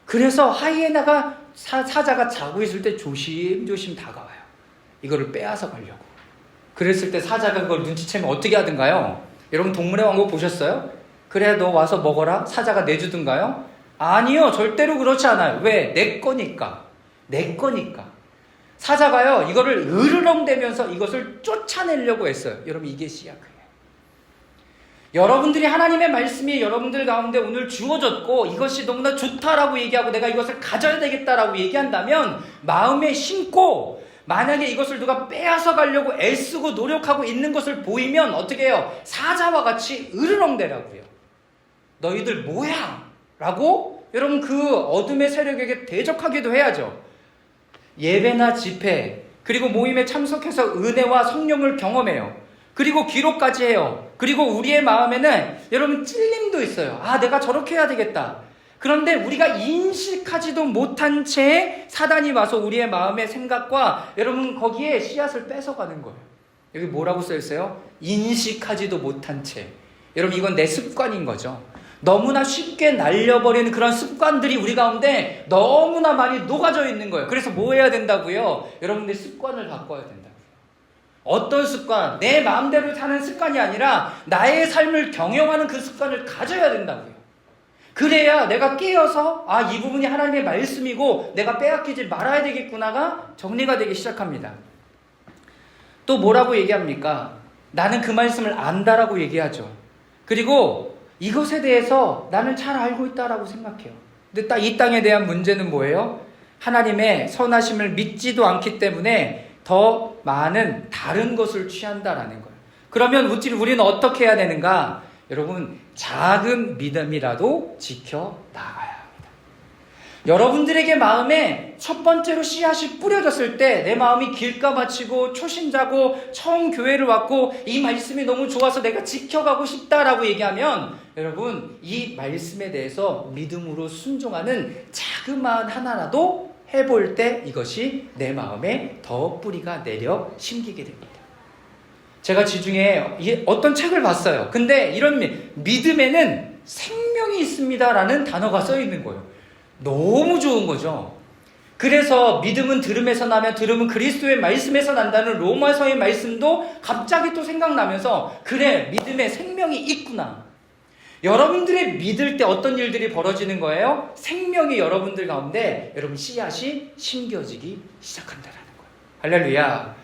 그래서 하이에나가 사자가 자고 있을 때 조심조심 다가와요. 이거를 빼앗아 가려고. 그랬을 때 사자가 그걸 눈치채면 어떻게 하든가요? 여러분, 동물의 왕국 보셨어요? 그래, 너 와서 먹어라? 사자가 내주든가요? 아니요, 절대로 그렇지 않아요. 왜? 내 거니까. 내 거니까. 사자가요, 이거를 으르렁대면서 이것을 쫓아내려고 했어요. 여러분, 이게 시야크예요. 여러분들이 하나님의 말씀이 여러분들 가운데 오늘 주어졌고 이것이 너무나 좋다라고 얘기하고 내가 이것을 가져야 되겠다라고 얘기한다면 마음에 심고, 만약에 이것을 누가 빼앗아 가려고 애쓰고 노력하고 있는 것을 보이면 어떻게 해요? 사자와 같이 으르렁대라고요. 너희들 뭐야? 라고 여러분 그 어둠의 세력에게 대적하기도 해야죠. 예배나 집회 그리고 모임에 참석해서 은혜와 성령을 경험해요. 그리고 기록까지 해요. 그리고 우리의 마음에는 여러분 찔림도 있어요. 아, 내가 저렇게 해야 되겠다. 그런데 우리가 인식하지도 못한 채 사단이 와서 우리의 마음의 생각과 여러분 거기에 씨앗을 뺏어가는 거예요. 여기 뭐라고 써있어요? 인식하지도 못한 채. 여러분, 이건 내 습관인 거죠. 너무나 쉽게 날려버리는 그런 습관들이 우리 가운데 너무나 많이 녹아져 있는 거예요. 그래서 뭐 해야 된다고요? 여러분들 습관을 바꿔야 된다고요. 어떤 습관? 내 마음대로 사는 습관이 아니라 나의 삶을 경영하는 그 습관을 가져야 된다고요. 그래야 내가 깨어서 아, 이 부분이 하나님의 말씀이고 내가 빼앗기지 말아야 되겠구나가 정리가 되기 시작합니다. 또 뭐라고 얘기합니까? 나는 그 말씀을 안다라고 얘기하죠. 그리고 이것에 대해서 나는 잘 알고 있다라고 생각해요. 근데 이 땅에 대한 문제는 뭐예요? 하나님의 선하심을 믿지도 않기 때문에 더 많은 다른 것을 취한다라는 거예요. 그러면 우리는 어떻게 해야 되는가? 여러분, 작은 믿음이라도 지켜나가야 합니다. 여러분들에게 마음에 첫 번째로 씨앗이 뿌려졌을 때 내 마음이 길가 마치고 초신자고 처음 교회를 왔고 이 말씀이 너무 좋아서 내가 지켜가고 싶다라고 얘기하면 여러분 이 말씀에 대해서 믿음으로 순종하는 자그마한 하나라도 해볼 때 이것이 내 마음에 더 뿌리가 내려 심기게 됩니다. 제가 지중해 어떤 책을 봤어요. 근데 이런 믿음에는 생명이 있습니다라는 단어가 써 있는 거예요. 너무 좋은 거죠. 그래서 믿음은 들음에서 나며 들음은 그리스도의 말씀에서 난다는 로마서의 말씀도 갑자기 또 생각나면서 그래, 믿음에 생명이 있구나. 여러분들이 믿을 때 어떤 일들이 벌어지는 거예요? 생명이 여러분들 가운데 여러분 씨앗이 심겨지기 시작한다라는 거예요. 할렐루야.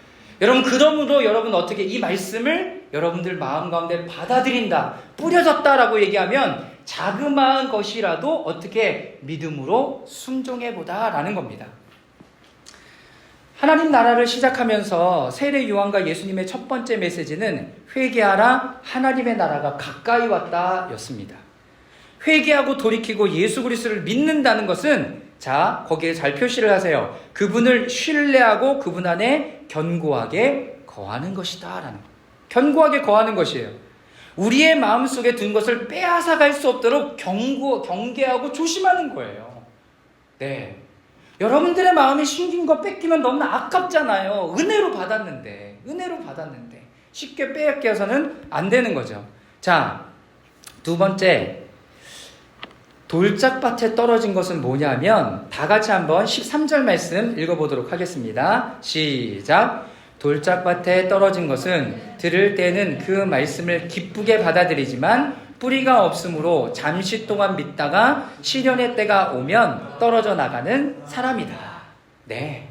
여러분 그러므로 여러분 어떻게 이 말씀을 여러분들 마음 가운데 받아들인다, 뿌려졌다라고 얘기하면 자그마한 것이라도 어떻게 믿음으로 순종해보다라는 겁니다. 하나님 나라를 시작하면서 세례 요한과 예수님의 첫 번째 메시지는 회개하라, 하나님의 나라가 가까이 왔다 였습니다. 회개하고 돌이키고 예수 그리스도를 믿는다는 것은 자, 거기에 잘 표시를 하세요. 그분을 신뢰하고 그분 안에 견고하게 거하는 것이다 라는 거예요. 견고하게 거하는 것이에요. 우리의 마음속에 든 것을 빼앗아갈 수 없도록 경계하고 조심하는 거예요. 네. 여러분들의 마음에 심긴 거 뺏기면 너무 아깝잖아요. 은혜로 받았는데 쉽게 빼앗겨서는 안 되는 거죠. 자, 두 번째, 돌짝밭에 떨어진 것은 뭐냐면 다 같이 한번 13절 말씀 읽어보도록 하겠습니다. 시작. 돌짝밭에 떨어진 것은 들을 때는 그 말씀을 기쁘게 받아들이지만 뿌리가 없으므로 잠시 동안 믿다가 시련의 때가 오면 떨어져 나가는 사람이다. 네.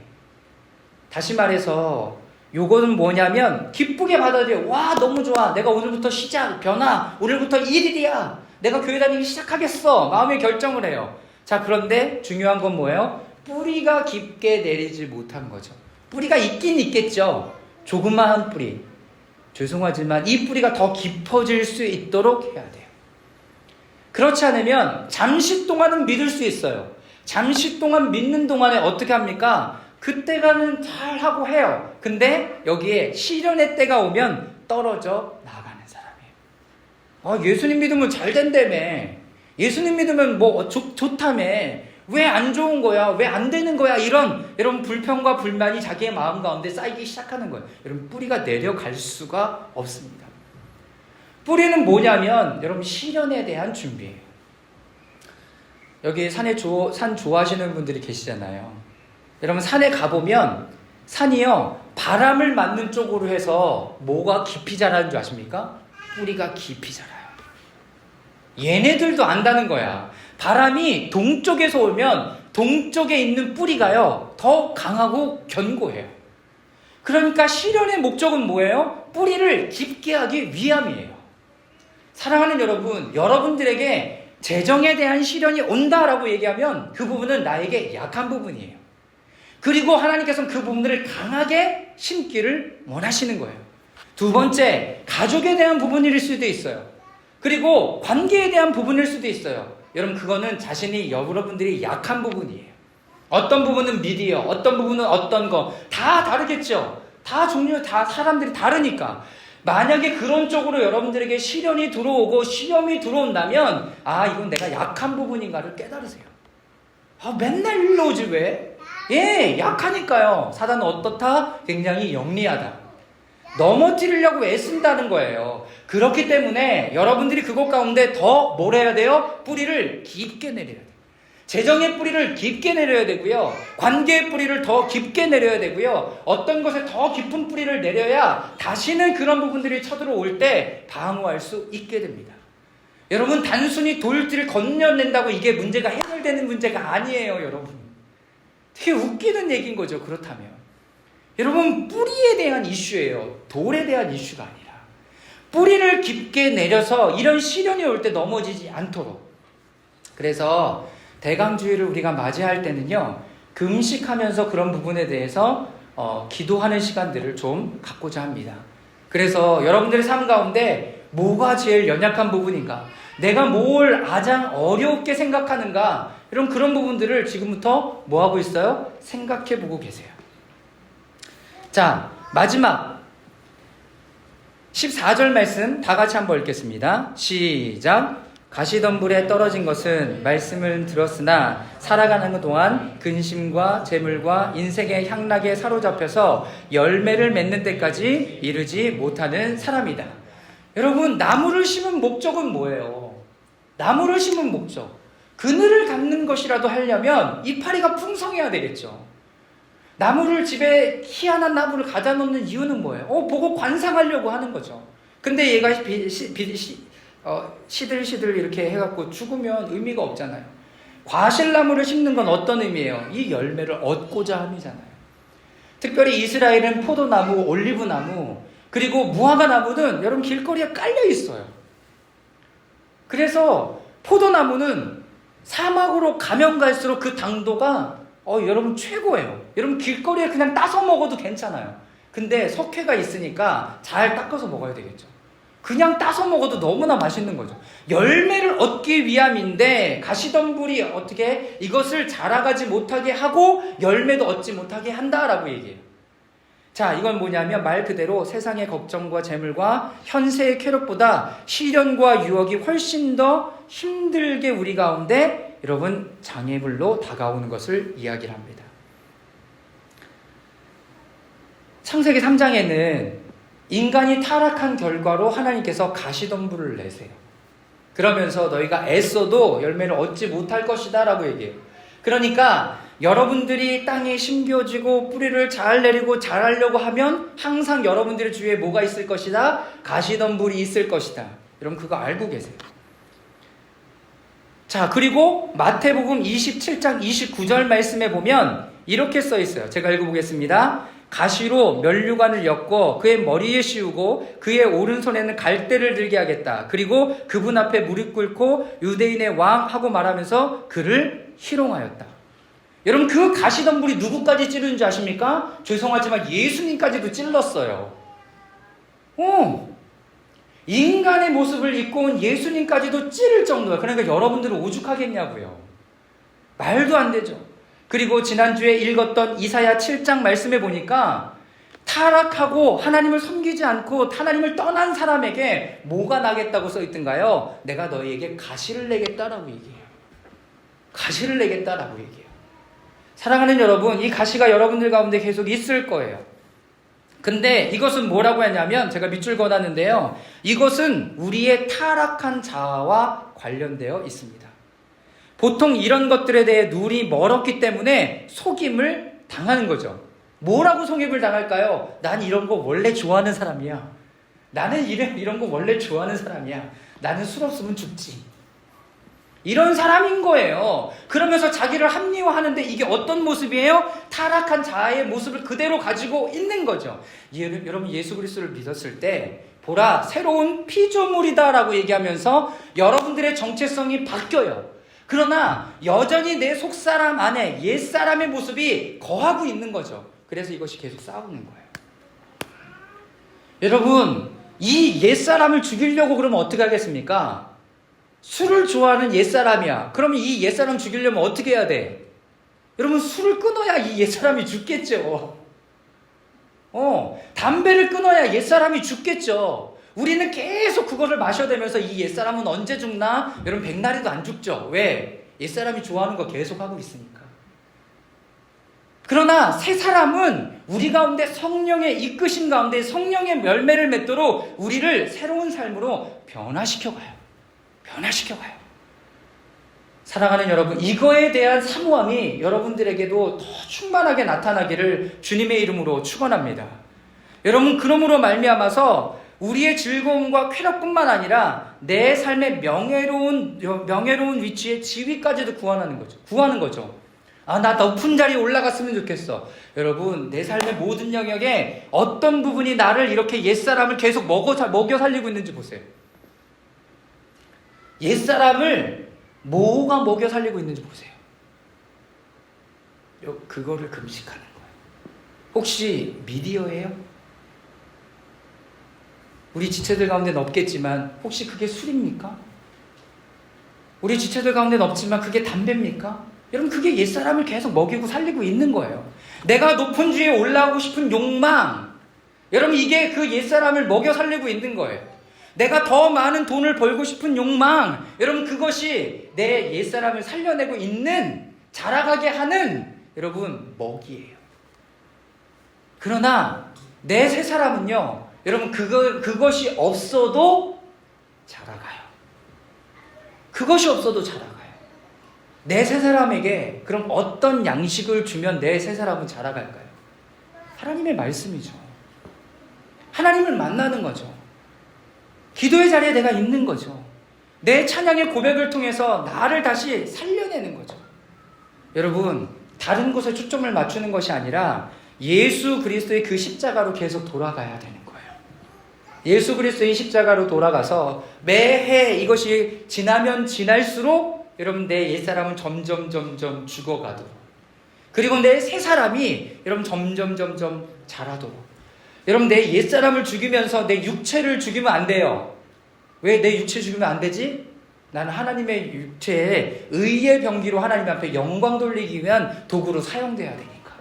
다시 말해서 요거는 뭐냐면 기쁘게 받아들여. 와, 너무 좋아. 내가 오늘부터 시작, 변화. 오늘부터 1일이야. 내가 교회 다니기 시작하겠어. 마음의 결정을 해요. 자, 그런데 중요한 건 뭐예요? 뿌리가 깊게 내리지 못한 거죠. 뿌리가 있긴 있겠죠. 조그마한 뿌리. 죄송하지만 이 뿌리가 더 깊어질 수 있도록 해야 돼요. 그렇지 않으면 잠시 동안은 믿을 수 있어요. 잠시 동안 믿는 동안에 어떻게 합니까? 그때가는 잘 하고 해요. 근데 여기에 시련의 때가 오면 떨어져 나가는 사람이에요. 예수님 믿으면 잘 된다며. 예수님 믿으면 뭐 좋다며. 왜 안 좋은 거야? 왜 안 되는 거야? 이런 여러분 불평과 불만이 자기의 마음 가운데 쌓이기 시작하는 거예요. 여러분 뿌리가 내려갈 수가 없습니다. 뿌리는 뭐냐면 여러분 시련에 대한 준비예요. 여기 산 좋아하시는 분들이 계시잖아요. 여러분 산에 가보면 산이요 바람을 맞는 쪽으로 해서 뭐가 깊이 자라는 줄 아십니까? 뿌리가 깊이 자라요. 얘네들도 안다는 거야. 바람이 동쪽에서 오면 동쪽에 있는 뿌리가요 더 강하고 견고해요. 그러니까 시련의 목적은 뭐예요? 뿌리를 깊게 하기 위함이에요. 사랑하는 여러분, 여러분들에게 재정에 대한 시련이 온다라고 얘기하면 그 부분은 나에게 약한 부분이에요. 그리고 하나님께서는 그 부분들을 강하게 심기를 원하시는 거예요. 두 번째, 가족에 대한 부분일 수도 있어요. 그리고 관계에 대한 부분일 수도 있어요. 여러분 그거는 자신이 여러분들이 약한 부분이에요. 어떤 부분은 미디어, 어떤 부분은 어떤 거 다 다르겠죠. 다 종류 다 사람들이 다르니까 만약에 그런 쪽으로 여러분들에게 시련이 들어오고 시험이 들어온다면 이건 내가 약한 부분인가를 깨달으세요. 맨날 일로 오지 왜? 약하니까요. 사단은 어떻다? 굉장히 영리하다. 넘어뜨리려고 애쓴다는 거예요. 그렇기 때문에 여러분들이 그것 가운데 더 뭘 해야 돼요? 뿌리를 깊게 내려야 돼요. 재정의 뿌리를 깊게 내려야 되고요. 관계의 뿌리를 더 깊게 내려야 되고요. 어떤 것에 더 깊은 뿌리를 내려야 다시는 그런 부분들이 쳐들어올 때 방어할 수 있게 됩니다. 여러분 단순히 돌들을 건져낸다고 이게 문제가 해결되는 문제가 아니에요. 여러분 되게 웃기는 얘기인 거죠. 그렇다면 여러분 뿌리에 대한 이슈예요. 돌에 대한 이슈가 아니라 뿌리를 깊게 내려서 이런 시련이 올 때 넘어지지 않도록. 그래서 대강주일을 우리가 맞이할 때는요 금식하면서 그런 부분에 대해서 기도하는 시간들을 좀 갖고자 합니다. 그래서 여러분들의 삶 가운데 뭐가 제일 연약한 부분인가? 내가 뭘 가장 어렵게 생각하는가? 이런 그런 부분들을 지금부터 뭐 하고 있어요? 생각해 보고 계세요. 자, 마지막 14절 말씀 다 같이 한번 읽겠습니다. 시작. 가시덤불에 떨어진 것은 말씀을 들었으나 살아가는 동안 근심과 재물과 인생의 향락에 사로잡혀서 열매를 맺는 데까지 이르지 못하는 사람이다. 여러분, 나무를 심은 목적은 뭐예요? 나무를 심은 목적, 그늘을 갖는 것이라도 하려면 이파리가 풍성해야 되겠죠. 나무를 집에 희한한 나무를 가져 놓는 이유는 뭐예요? 보고 관상하려고 하는 거죠. 근데 얘가 시들시들 이렇게 해갖고 죽으면 의미가 없잖아요. 과실나무를 심는 건 어떤 의미예요? 이 열매를 얻고자 함이잖아요. 특별히 이스라엘은 포도나무, 올리브나무, 그리고 무화과나무는 여러분 길거리에 깔려 있어요. 그래서 포도나무는 사막으로 가면 갈수록 그 당도가 여러분 최고예요. 여러분 길거리에 그냥 따서 먹어도 괜찮아요. 근데 석회가 있으니까 잘 닦아서 먹어야 되겠죠. 그냥 따서 먹어도 너무나 맛있는 거죠. 열매를 얻기 위함인데 가시덤불이 어떻게 이것을 자라가지 못하게 하고 열매도 얻지 못하게 한다라고 얘기해요. 자, 이건 뭐냐면 말 그대로 세상의 걱정과 재물과 현세의 쾌락보다 시련과 유혹이 훨씬 더 힘들게 우리 가운데 여러분 장애물로 다가오는 것을 이야기를 합니다. 창세기 3장에는 인간이 타락한 결과로 하나님께서 가시덤불을 내세요. 그러면서 너희가 애써도 열매를 얻지 못할 것이다 라고 얘기해요. 그러니까 여러분들이 땅에 심겨지고 뿌리를 잘 내리고 자라려고 하면 항상 여러분들의 주위에 뭐가 있을 것이다? 가시덤불이 있을 것이다. 여러분 그거 알고 계세요. 자, 그리고 마태복음 27장 29절 말씀에 보면 이렇게 써 있어요. 제가 읽어보겠습니다. 가시로 면류관을 엮고 그의 머리에 씌우고 그의 오른손에는 갈대를 들게 하겠다. 그리고 그분 앞에 무릎 꿇고 유대인의 왕 하고 말하면서 그를 희롱하였다. 여러분 그 가시덤불이 누구까지 찌르는지 아십니까? 죄송하지만 예수님까지도 찔렀어요. 인간의 모습을 입고 온 예수님까지도 찌를 정도야. 그러니까 여러분들은 오죽하겠냐고요. 말도 안 되죠. 그리고 지난주에 읽었던 이사야 7장 말씀에 보니까 타락하고 하나님을 섬기지 않고 하나님을 떠난 사람에게 뭐가 나겠다고 써있던가요? 내가 너희에게 가시를 내겠다라고 얘기해요. 가시를 내겠다라고 얘기해요. 사랑하는 여러분, 이 가시가 여러분들 가운데 계속 있을 거예요. 근데 이것은 뭐라고 하냐면 제가 밑줄 그어놨는데요. 이것은 우리의 타락한 자아와 관련되어 있습니다. 보통 이런 것들에 대해 눈이 멀었기 때문에 속임을 당하는 거죠. 뭐라고 속임을 당할까요? 난 이런 거 원래 좋아하는 사람이야. 나는 이런 거 원래 좋아하는 사람이야. 나는 술 없으면 죽지. 이런 사람인 거예요. 그러면서 자기를 합리화하는데 이게 어떤 모습이에요? 타락한 자아의 모습을 그대로 가지고 있는 거죠. 여러분 예수 그리스도를 믿었을 때 보라 새로운 피조물이다라고 얘기하면서 여러분들의 정체성이 바뀌어요. 그러나 여전히 내 속사람 안에 옛사람의 모습이 거하고 있는 거죠. 그래서 이것이 계속 싸우는 거예요. 여러분 이 옛사람을 죽이려고 그러면 어떻게 하겠습니까? 술을 좋아하는 옛사람이야. 그러면 이 옛사람 죽이려면 어떻게 해야 돼? 여러분 술을 끊어야 이 옛사람이 죽겠죠. 담배를 끊어야 옛사람이 죽겠죠. 우리는 계속 그거를 마셔대면서 이 옛사람은 언제 죽나? 여러분 백날에도 안 죽죠. 왜? 옛사람이 좋아하는 거 계속 하고 있으니까. 그러나 새 사람은 우리 가운데 성령의 이끄심 가운데 성령의 열매를 맺도록 우리를 새로운 삶으로 변화시켜가요. 사랑하는 여러분, 이거에 대한 사모함이 여러분들에게도 더 충만하게 나타나기를 주님의 이름으로 축원합니다. 여러분, 그러므로 말미암아서 우리의 즐거움과 쾌락뿐만 아니라 내 삶의 명예로운 위치에 지위까지도 구하는 거죠. 나 높은 자리에 올라갔으면 좋겠어. 여러분, 내 삶의 모든 영역에 어떤 부분이 나를 이렇게 옛사람을 계속 먹여 살리고 있는지 보세요. 옛사람을 뭐가 먹여 살리고 있는지 보세요. 그거를 금식하는 거예요. 혹시 미디어예요? 우리 지체들 가운데는 없겠지만 혹시 그게 술입니까? 우리 지체들 가운데는 없지만 그게 담배입니까? 여러분, 그게 옛사람을 계속 먹이고 살리고 있는 거예요. 내가 높은 주에 올라가고 싶은 욕망, 여러분, 이게 그 옛사람을 먹여 살리고 있는 거예요. 내가 더 많은 돈을 벌고 싶은 욕망, 여러분, 그것이 내 옛사람을 살려내고 있는, 자라가게 하는, 여러분, 먹이에요. 그러나 내 새 사람은요, 여러분, 그것이 없어도 자라가요. 그것이 없어도 자라가요. 내 새 사람에게 그럼 어떤 양식을 주면 내 새 사람은 자라갈까요? 하나님의 말씀이죠. 하나님을 만나는 거죠. 기도의 자리에 내가 있는 거죠. 내 찬양의 고백을 통해서 나를 다시 살려내는 거죠. 여러분, 다른 곳에 초점을 맞추는 것이 아니라 예수 그리스도의 그 십자가로 계속 돌아가야 되는 거예요. 예수 그리스도의 십자가로 돌아가서 매해 이것이 지나면 지날수록 여러분, 내 옛사람은 점점 죽어가도록, 그리고 내 새 사람이 여러분 점점 자라도록. 여러분, 내 옛사람을 죽이면서 내 육체를 죽이면 안 돼요. 왜 내 육체 죽이면 안 되지? 나는 하나님의 육체에 의의 병기로 하나님 앞에 영광 돌리기 위한 도구로 사용돼야 되니까.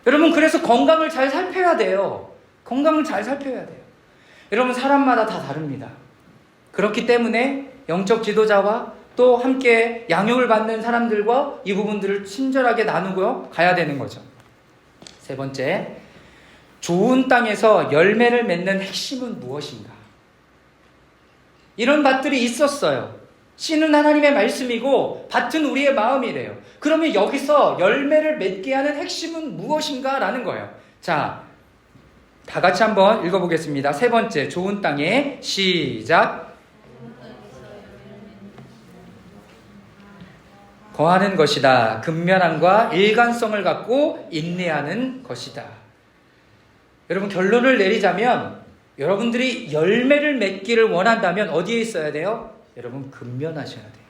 여러분, 그래서 건강을 잘 살펴야 돼요. 건강을 잘 살펴야 돼요. 여러분, 사람마다 다 다릅니다. 그렇기 때문에 영적 지도자와 또 함께 양육을 받는 사람들과 이 부분들을 친절하게 나누고 가야 되는 거죠. 세 번째, 좋은 땅에서 열매를 맺는 핵심은 무엇인가? 이런 밭들이 있었어요. 씨는 하나님의 말씀이고 밭은 우리의 마음이래요. 그러면 여기서 열매를 맺게 하는 핵심은 무엇인가? 라는 거예요. 자, 다 같이 한번 읽어보겠습니다. 세 번째, 좋은 땅에 시작. 거하는 것이다. 근면함과 일관성을 갖고 인내하는 것이다. 여러분, 결론을 내리자면 여러분들이 열매를 맺기를 원한다면 어디에 있어야 돼요? 여러분, 근면하셔야 돼요.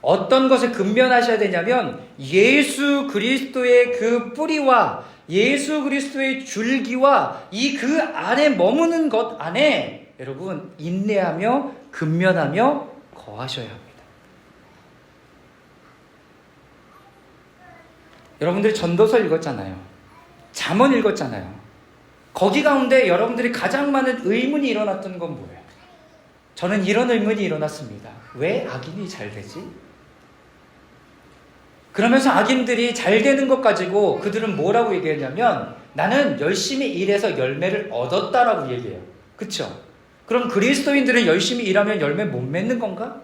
어떤 것에 근면하셔야 되냐면 예수 그리스도의 그 뿌리와 예수 그리스도의 줄기와 이 그 안에 머무는 것 안에 여러분 인내하며 근면하며 거하셔야 합니다. 여러분들이 전도서 읽었잖아요. 잠언 읽었잖아요. 거기 가운데 여러분들이 가장 많은 의문이 일어났던 건 뭐예요? 저는 이런 의문이 일어났습니다. 왜 악인이 잘 되지? 그러면서 악인들이 잘 되는 것 가지고 그들은 뭐라고 얘기했냐면 나는 열심히 일해서 열매를 얻었다라고 얘기해요. 그렇죠? 그럼 그리스도인들은 열심히 일하면 열매 못 맺는 건가?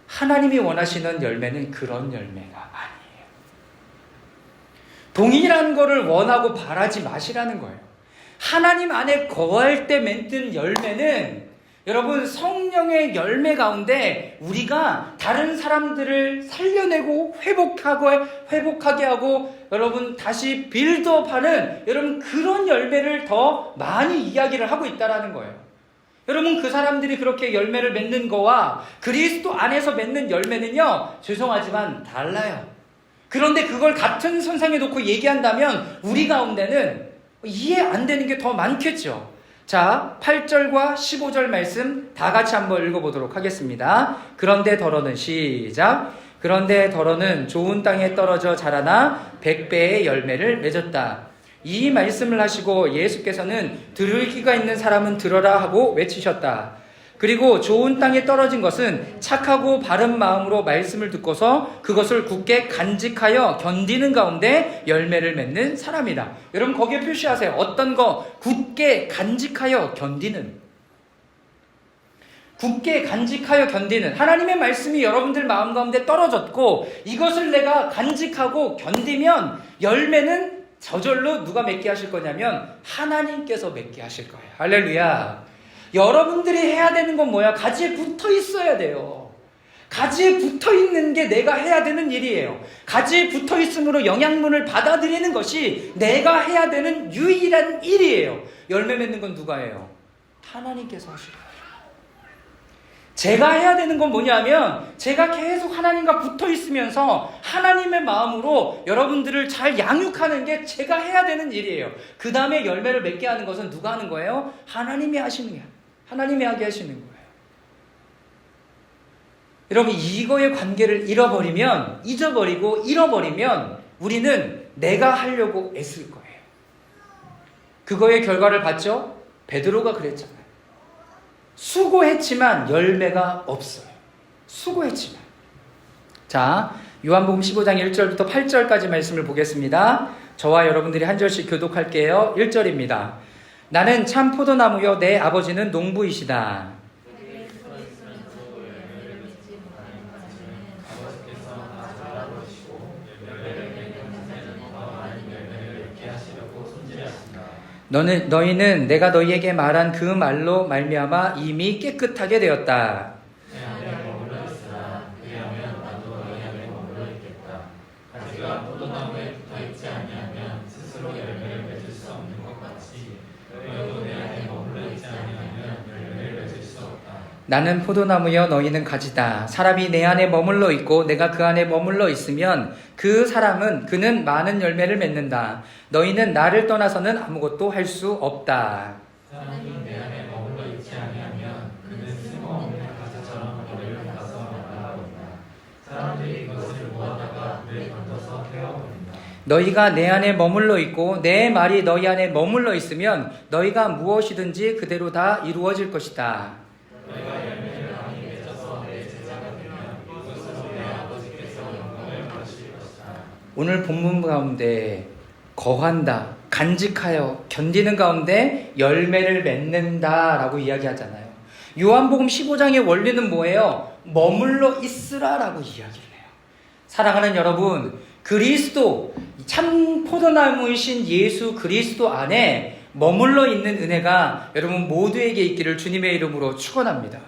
하나님이 원하시는 열매는 그런 열매가 아니에요. 동일한 거를 원하고 바라지 마시라는 거예요. 하나님 안에 거할 때 맺는 열매는 여러분 성령의 열매 가운데 우리가 다른 사람들을 살려내고 회복하게 하고 여러분 다시 빌드업하는 여러분 그런 열매를 더 많이 이야기를 하고 있다라는 거예요. 여러분, 그 사람들이 그렇게 열매를 맺는 거와 그리스도 안에서 맺는 열매는요, 죄송하지만 달라요. 그런데 그걸 같은 선상에 놓고 얘기한다면 우리 가운데는 이해 안 되는 게 더 많겠죠. 자, 8절과 15절 말씀 다 같이 한번 읽어보도록 하겠습니다. 그런데 더러는 시작. 그런데 더러는 좋은 땅에 떨어져 자라나 100배의 열매를 맺었다. 이 말씀을 하시고 예수께서는 들을 귀가 있는 사람은 들어라 하고 외치셨다. 그리고 좋은 땅에 떨어진 것은 착하고 바른 마음으로 말씀을 듣고서 그것을 굳게 간직하여 견디는 가운데 열매를 맺는 사람이다. 여러분 거기에 표시하세요. 어떤 거? 굳게 간직하여 견디는. 굳게 간직하여 견디는. 하나님의 말씀이 여러분들 마음 가운데 떨어졌고 이것을 내가 간직하고 견디면 열매는 저절로 누가 맺게 하실 거냐면 하나님께서 맺게 하실 거예요. 할렐루야. 여러분들이 해야 되는 건 뭐야? 가지에 붙어 있어야 돼요. 가지에 붙어 있는 게 내가 해야 되는 일이에요. 가지에 붙어 있음으로 영양분을 받아들이는 것이 내가 해야 되는 유일한 일이에요. 열매 맺는 건 누가 해요? 하나님께서 하실 거예요. 제가 해야 되는 건 뭐냐면 제가 계속 하나님과 붙어 있으면서 하나님의 마음으로 여러분들을 잘 양육하는 게 제가 해야 되는 일이에요. 그 다음에 열매를 맺게 하는 것은 누가 하는 거예요? 하나님이 하시는 거예요. 하나님이 하게 하시는 거예요. 여러분, 이거의 관계를 잊어버리고 잃어버리면 우리는 내가 하려고 애쓸 거예요. 그거의 결과를 봤죠? 베드로가 그랬잖아요. 수고했지만 열매가 없어요. 수고했지만. 자, 요한복음 15장 1절부터 8절까지 말씀을 보겠습니다. 저와 여러분들이 한 절씩 교독할게요. 1절입니다. 나는 참 포도나무요 내 아버지는 농부이시다. 너희는 내가 너희에게 말한 그 말로 말미암아 이미 깨끗하게 되었다. 내 안에 머물러 있으라. 그리하면 나도 너희 안에 머물러 있겠다. 가지가 포도나무에 붙어 있지 아니하면 스스로 열매를 맺을 수 없는 것 같이 너희도 내 안에 머물러 있지 아니하면 열매를 맺을 수 없다. 나는 포도나무여 너희는 가지다. 사람이 내 안에 머물러 있고 내가 그 안에 머물러 있으면 그는 많은 열매를 맺는다. 너희는 나를 떠나서는 아무것도 할 수 없다. 사람이 내 안에 머물러 있지 아니하면 그는 쓸모없는 가지처럼 열매를 받아서 말라버린다. 사람들이 그것을 모아다가 물에 던져서 태워버린다. 너희가 내 안에 머물러 있고 내 말이 너희 안에 머물러 있으면 너희가 무엇이든지 그대로 다 이루어질 것이다. 너희가 열매를 많이 맺어서 내 제자가 되면 그것으로 내 아버지께서 영광을 받으실 것이다. 오늘 본문 가운데 거한다, 간직하여 견디는 가운데 열매를 맺는다라고 이야기하잖아요. 요한복음 15장의 원리는 뭐예요? 머물러 있으라라고 이야기를 해요. 사랑하는 여러분, 그리스도, 참 포도나무이신 예수 그리스도 안에 머물러 있는 은혜가 여러분 모두에게 있기를 주님의 이름으로 축원합니다.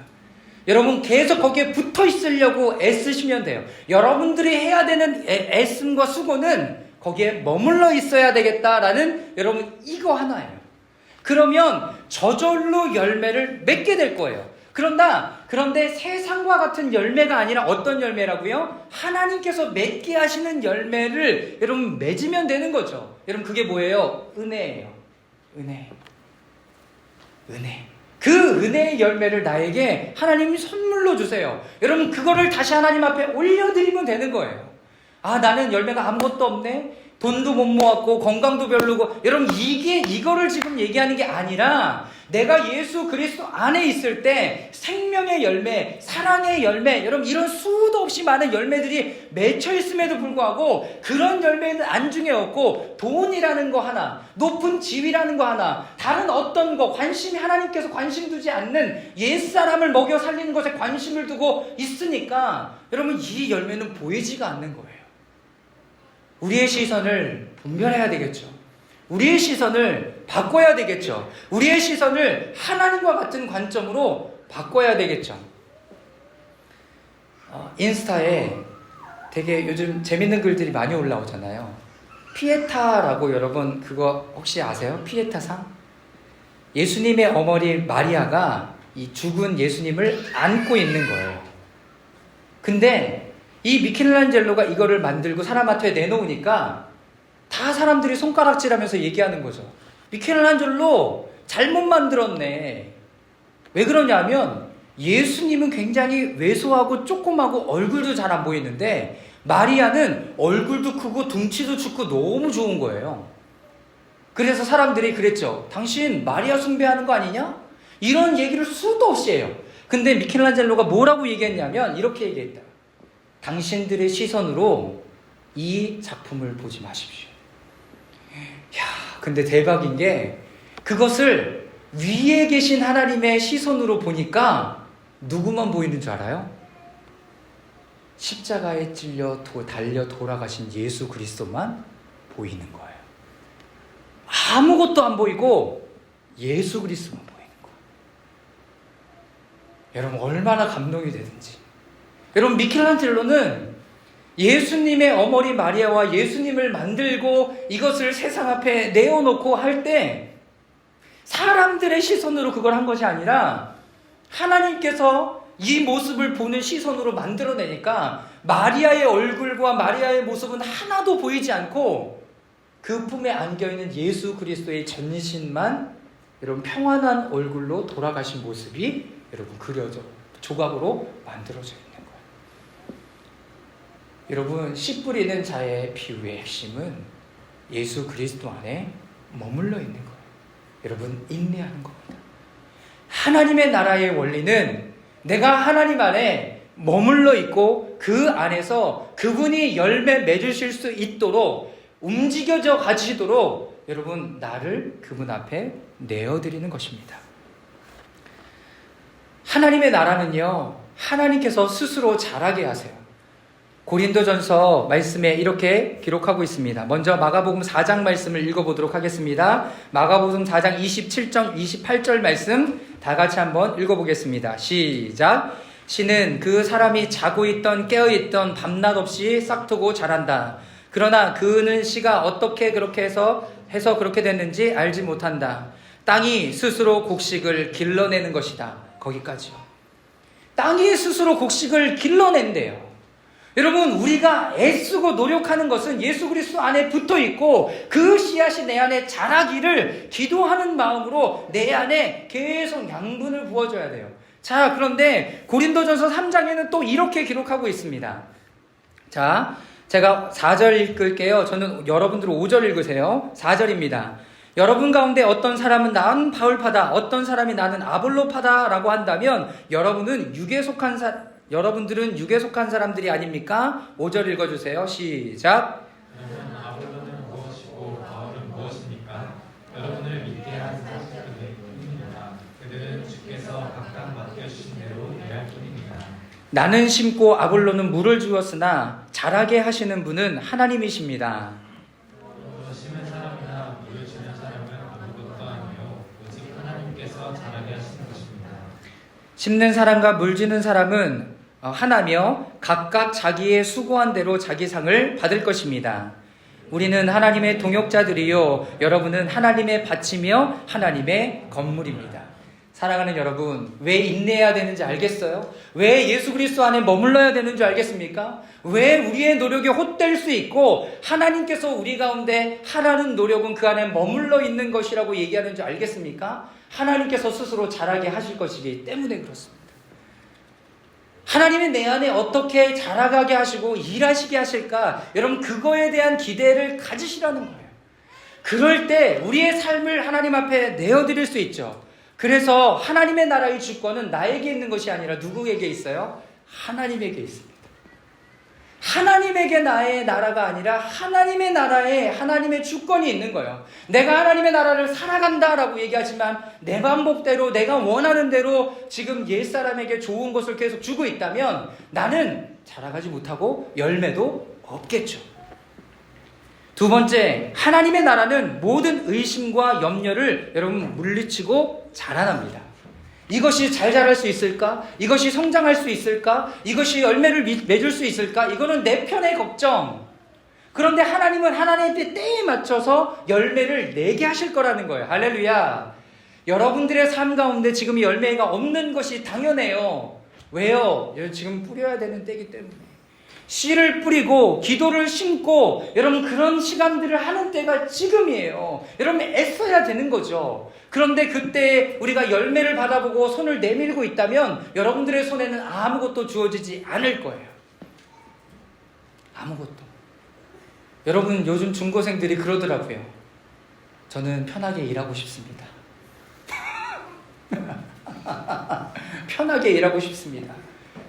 여러분 계속 거기에 붙어 있으려고 애쓰시면 돼요. 여러분들이 해야 되는 애씀과 수고는 거기에 머물러 있어야 되겠다라는 여러분 이거 하나예요. 그러면 저절로 열매를 맺게 될 거예요. 그런데 세상과 같은 열매가 아니라 어떤 열매라고요? 하나님께서 맺게 하시는 열매를 여러분 맺으면 되는 거죠. 여러분 그게 뭐예요? 은혜예요. 은혜. 그 은혜의 열매를 나에게 하나님이 선물로 주세요. 여러분 그거를 다시 하나님 앞에 올려드리면 되는 거예요. 아, 나는 열매가 아무것도 없네. 돈도 못 모았고 건강도 별로고. 여러분 이거를 지금 얘기하는 게 아니라 내가 예수 그리스도 안에 있을 때 생명의 열매, 사랑의 열매, 여러분 이런 수도 없이 많은 열매들이 맺혀 있음에도 불구하고 그런 열매는 안중에 없고 돈이라는 거 하나, 높은 지위라는 거 하나, 다른 어떤 거, 하나님께서 관심 두지 않는 옛사람을 먹여 살리는 것에 관심을 두고 있으니까 여러분 이 열매는 보이지가 않는 거예요. 우리의 시선을 분별해야 되겠죠. 우리의 시선을 바꿔야 되겠죠. 우리의 시선을 하나님과 같은 관점으로 바꿔야 되겠죠. 인스타에 되게 요즘 재밌는 글들이 많이 올라오잖아요. 피에타라고 여러분 그거 혹시 아세요? 피에타상? 예수님의 어머니 마리아가 이 죽은 예수님을 안고 있는 거예요. 근데 이 미켈란젤로가 이거를 만들고 사람 앞에 내놓으니까 다 사람들이 손가락질하면서 얘기하는 거죠. 미켈란젤로 잘못 만들었네. 왜 그러냐면 예수님은 굉장히 왜소하고 조그마고 얼굴도 잘 안 보이는데 마리아는 얼굴도 크고 둥치도 춥고 너무 좋은 거예요. 그래서 사람들이 그랬죠. 당신 마리아 숭배하는 거 아니냐? 이런 얘기를 수도 없이 해요. 근데 미켈란젤로가 뭐라고 얘기했냐면 이렇게 얘기했다. 당신들의 시선으로 이 작품을 보지 마십시오. 근데 대박인 게 그것을 위에 계신 하나님의 시선으로 보니까 누구만 보이는 줄 알아요? 십자가에 찔려 달려 돌아가신 예수 그리스도만 보이는 거예요. 아무것도 안 보이고 예수 그리스도만 보이는 거예요. 여러분 얼마나 감동이 되든지. 여러분 미켈란젤로는 예수님의 어머니 마리아와 예수님을 만들고 이것을 세상 앞에 내어놓고 할 때 사람들의 시선으로 그걸 한 것이 아니라 하나님께서 이 모습을 보는 시선으로 만들어내니까 마리아의 얼굴과 마리아의 모습은 하나도 보이지 않고 그 품에 안겨있는 예수 그리스도의 전신만 여러분 평안한 얼굴로 돌아가신 모습이 여러분 그려져 조각으로 만들어져 있는 거예요. 여러분 씨 뿌리는 자의 비유의 핵심은 예수 그리스도 안에 머물러 있는 거예요. 여러분 인내하는 겁니다. 하나님의 나라의 원리는 내가 하나님 안에 머물러 있고 그 안에서 그분이 열매 맺으실 수 있도록 움직여져 가시도록 여러분 나를 그분 앞에 내어드리는 것입니다. 하나님의 나라는요, 하나님께서 스스로 자라게 하세요. 고린도전서 말씀에 이렇게 기록하고 있습니다. 먼저 마가복음 4장 말씀을 읽어보도록 하겠습니다. 마가복음 4장 27절, 28절 말씀 다 같이 한번 읽어보겠습니다. 시작. 씨는 그 사람이 자고 있던 깨어있던 밤낮 없이 싹트고 자란다. 그러나 그는 씨가 어떻게 그렇게 해서 그렇게 됐는지 알지 못한다. 땅이 스스로 곡식을 길러내는 것이다. 거기까지요. 땅이 스스로 곡식을 길러낸대요. 여러분 우리가 애쓰고 노력하는 것은 예수 그리스도 안에 붙어 있고 그 씨앗이 내 안에 자라기를 기도하는 마음으로 내 안에 계속 양분을 부어줘야 돼요. 자, 그런데 고린도전서 3장에는 또 이렇게 기록하고 있습니다. 자, 제가 4절 읽을게요. 저는 여러분들은 5절 읽으세요. 4절입니다. 여러분 가운데 어떤 사람은 나는 바울파다, 어떤 사람이 나는 아볼로파다 라고 한다면 여러분들은 육에 속한 사람들이 아닙니까? 5절 읽어주세요. 시작. 그러면 아볼로는 무엇이고 바울은 무엇입니까? 여러분을 믿게 한 사람들일 뿐입니다. 그들은 주께서 각각 맡겨주신 대로 일할 뿐입니다. 나는 심고 아볼로는 물을 주었으나 자라게 하시는 분은 하나님이십니다. 심은 사람이나 물을 주는 사람은 아무것도 아니요 오직 하나님께서 자라게 하시는 것입니다. 심는 사람과 물 주는 사람은 하나며 각각 자기의 수고한 대로 자기 상을 받을 것입니다. 우리는 하나님의 동역자들이요 여러분은 하나님의 밭이며 하나님의 건물입니다. 사랑하는 여러분, 왜 인내해야 되는지 알겠어요? 왜 예수 그리스도 안에 머물러야 되는 줄 알겠습니까? 왜 우리의 노력이 헛될 수 있고 하나님께서 우리 가운데 하라는 노력은 그 안에 머물러 있는 것이라고 얘기하는 줄 알겠습니까? 하나님께서 스스로 자라게 하실 것이기 때문에 그렇습니다. 하나님이 내 안에 어떻게 자라가게 하시고 일하시게 하실까? 여러분 그거에 대한 기대를 가지시라는 거예요. 그럴 때 우리의 삶을 하나님 앞에 내어드릴 수 있죠. 그래서 하나님의 나라의 주권은 나에게 있는 것이 아니라 누구에게 있어요? 하나님에게 있습니다. 하나님에게 나의 나라가 아니라 하나님의 나라에 하나님의 주권이 있는 거예요. 내가 하나님의 나라를 살아간다라고 얘기하지만 내 방법대로 내가 원하는 대로 지금 옛사람에게 좋은 것을 계속 주고 있다면 나는 자라가지 못하고 열매도 없겠죠. 두 번째, 하나님의 나라는 모든 의심과 염려를 여러분 물리치고 자라납니다. 이것이 잘 자랄 수 있을까? 이것이 성장할 수 있을까? 이것이 열매를 맺을 수 있을까? 이거는 내 편의 걱정. 그런데 하나님은 하나님의 때에 맞춰서 열매를 내게 하실 거라는 거예요. 할렐루야. 여러분들의 삶 가운데 지금 열매가 없는 것이 당연해요. 왜요? 지금 뿌려야 되는 때이기 때문에. 씨를 뿌리고 기도를 심고 여러분 그런 시간들을 하는 때가 지금이에요. 여러분 애써야 되는 거죠. 그런데 그때 우리가 열매를 받아보고 손을 내밀고 있다면 여러분들의 손에는 아무것도 주어지지 않을 거예요. 아무것도. 여러분 요즘 중고생들이 그러더라고요. 저는 편하게 일하고 싶습니다. 편하게 일하고 싶습니다.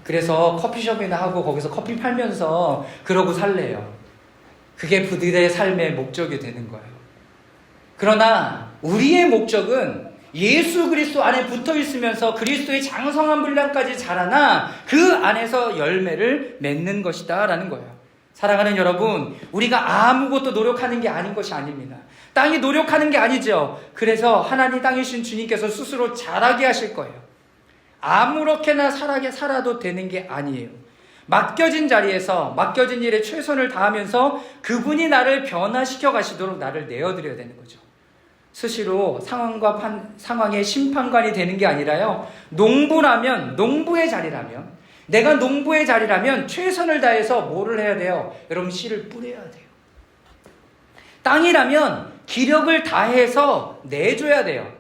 그래서 커피숍이나 하고 거기서 커피 팔면서 그러고 살래요. 그게 그들의 삶의 목적이 되는 거예요. 그러나 우리의 목적은 예수 그리스도 안에 붙어 있으면서 그리스도의 장성한 분량까지 자라나 그 안에서 열매를 맺는 것이다 라는 거예요. 사랑하는 여러분, 우리가 아무것도 노력하는 게 아닌 것이 아닙니다. 땅이 노력하는 게 아니죠. 그래서 하나님 땅이신 주님께서 스스로 자라게 하실 거예요. 아무렇게나 살아도 되는 게 아니에요. 맡겨진 자리에서 맡겨진 일에 최선을 다하면서 그분이 나를 변화시켜 가시도록 나를 내어드려야 되는 거죠. 수시로 상황의 심판관이 되는 게 아니라요. 농부의 자리라면, 내가 농부의 자리라면 최선을 다해서 뭐를 해야 돼요? 여러분, 씨를 뿌려야 돼요. 땅이라면 기력을 다해서 내줘야 돼요.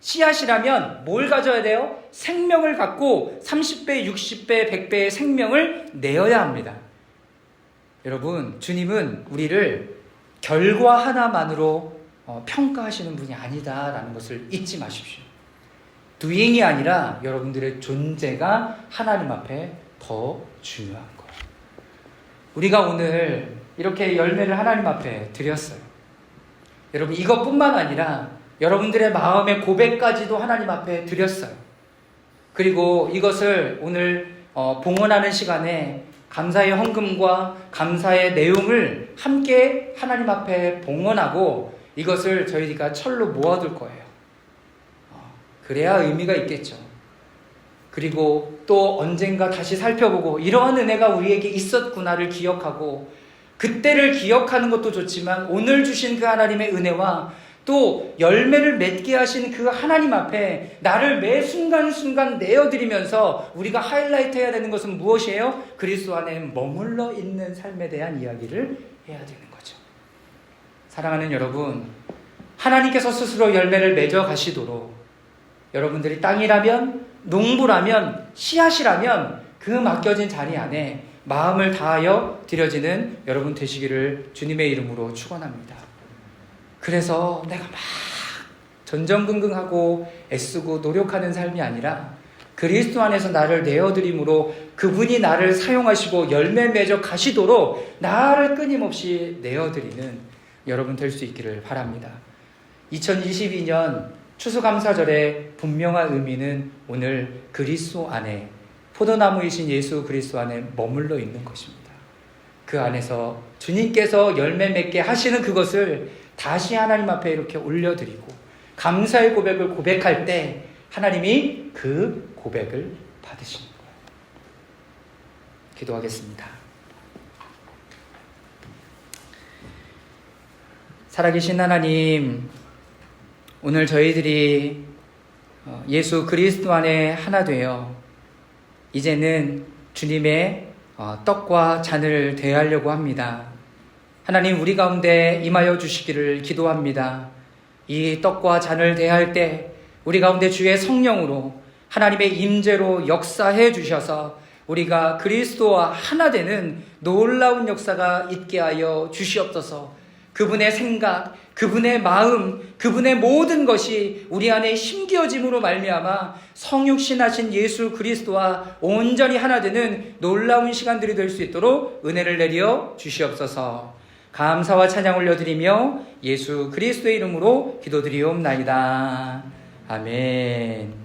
씨앗이라면 뭘 가져야 돼요? 생명을 갖고 30배, 60배, 100배의 생명을 내어야 합니다. 여러분, 주님은 우리를 결과 하나만으로 평가하시는 분이 아니다라는 것을 잊지 마십시오. doing이 아니라 여러분들의 존재가 하나님 앞에 더 중요한 거예요. 우리가 오늘 이렇게 열매를 하나님 앞에 드렸어요. 여러분, 이것뿐만 아니라 여러분들의 마음의 고백까지도 하나님 앞에 드렸어요. 그리고 이것을 오늘 봉헌하는 시간에 감사의 헌금과 감사의 내용을 함께 하나님 앞에 봉헌하고 이것을 저희가 철로 모아둘 거예요. 그래야 의미가 있겠죠. 그리고 또 언젠가 다시 살펴보고 이러한 은혜가 우리에게 있었구나를 기억하고, 그때를 기억하는 것도 좋지만 오늘 주신 그 하나님의 은혜와 또 열매를 맺게 하신 그 하나님 앞에 나를 매 순간순간 내어드리면서 우리가 하이라이트 해야 되는 것은 무엇이에요? 그리스도 안에 머물러 있는 삶에 대한 이야기를 해야 되는 거죠. 사랑하는 여러분, 하나님께서 스스로 열매를 맺어 가시도록 여러분들이 땅이라면, 농부라면, 씨앗이라면 그 맡겨진 자리 안에 마음을 다하여 드려지는 여러분 되시기를 주님의 이름으로 축원합니다. 그래서 내가 막 전전긍긍하고 애쓰고 노력하는 삶이 아니라 그리스도 안에서 나를 내어드림으로 그분이 나를 사용하시고 열매 맺어 가시도록 나를 끊임없이 내어드리는 여러분 될 수 있기를 바랍니다. 2022년 추수감사절의 분명한 의미는 오늘 그리스도 안에, 포도나무이신 예수 그리스도 안에 머물러 있는 것입니다. 그 안에서 주님께서 열매 맺게 하시는 그것을 다시 하나님 앞에 이렇게 올려드리고 감사의 고백을 고백할 때 하나님이 그 고백을 받으시는 거예요. 기도하겠습니다. 살아계신 하나님, 오늘 저희들이 예수 그리스도 안에 하나 되어 이제는 주님의 떡과 잔을 대하려고 합니다. 하나님, 우리 가운데 임하여 주시기를 기도합니다. 이 떡과 잔을 대할 때 우리 가운데 주의 성령으로 하나님의 임재로 역사해 주셔서 우리가 그리스도와 하나 되는 놀라운 역사가 있게 하여 주시옵소서. 그분의 생각, 그분의 마음, 그분의 모든 것이 우리 안에 힘겨짐으로 말미암아 성육신하신 예수 그리스도와 온전히 하나 되는 놀라운 시간들이 될 수 있도록 은혜를 내려 주시옵소서. 감사와 찬양 올려드리며 예수 그리스도의 이름으로 기도드리옵나이다. 아멘.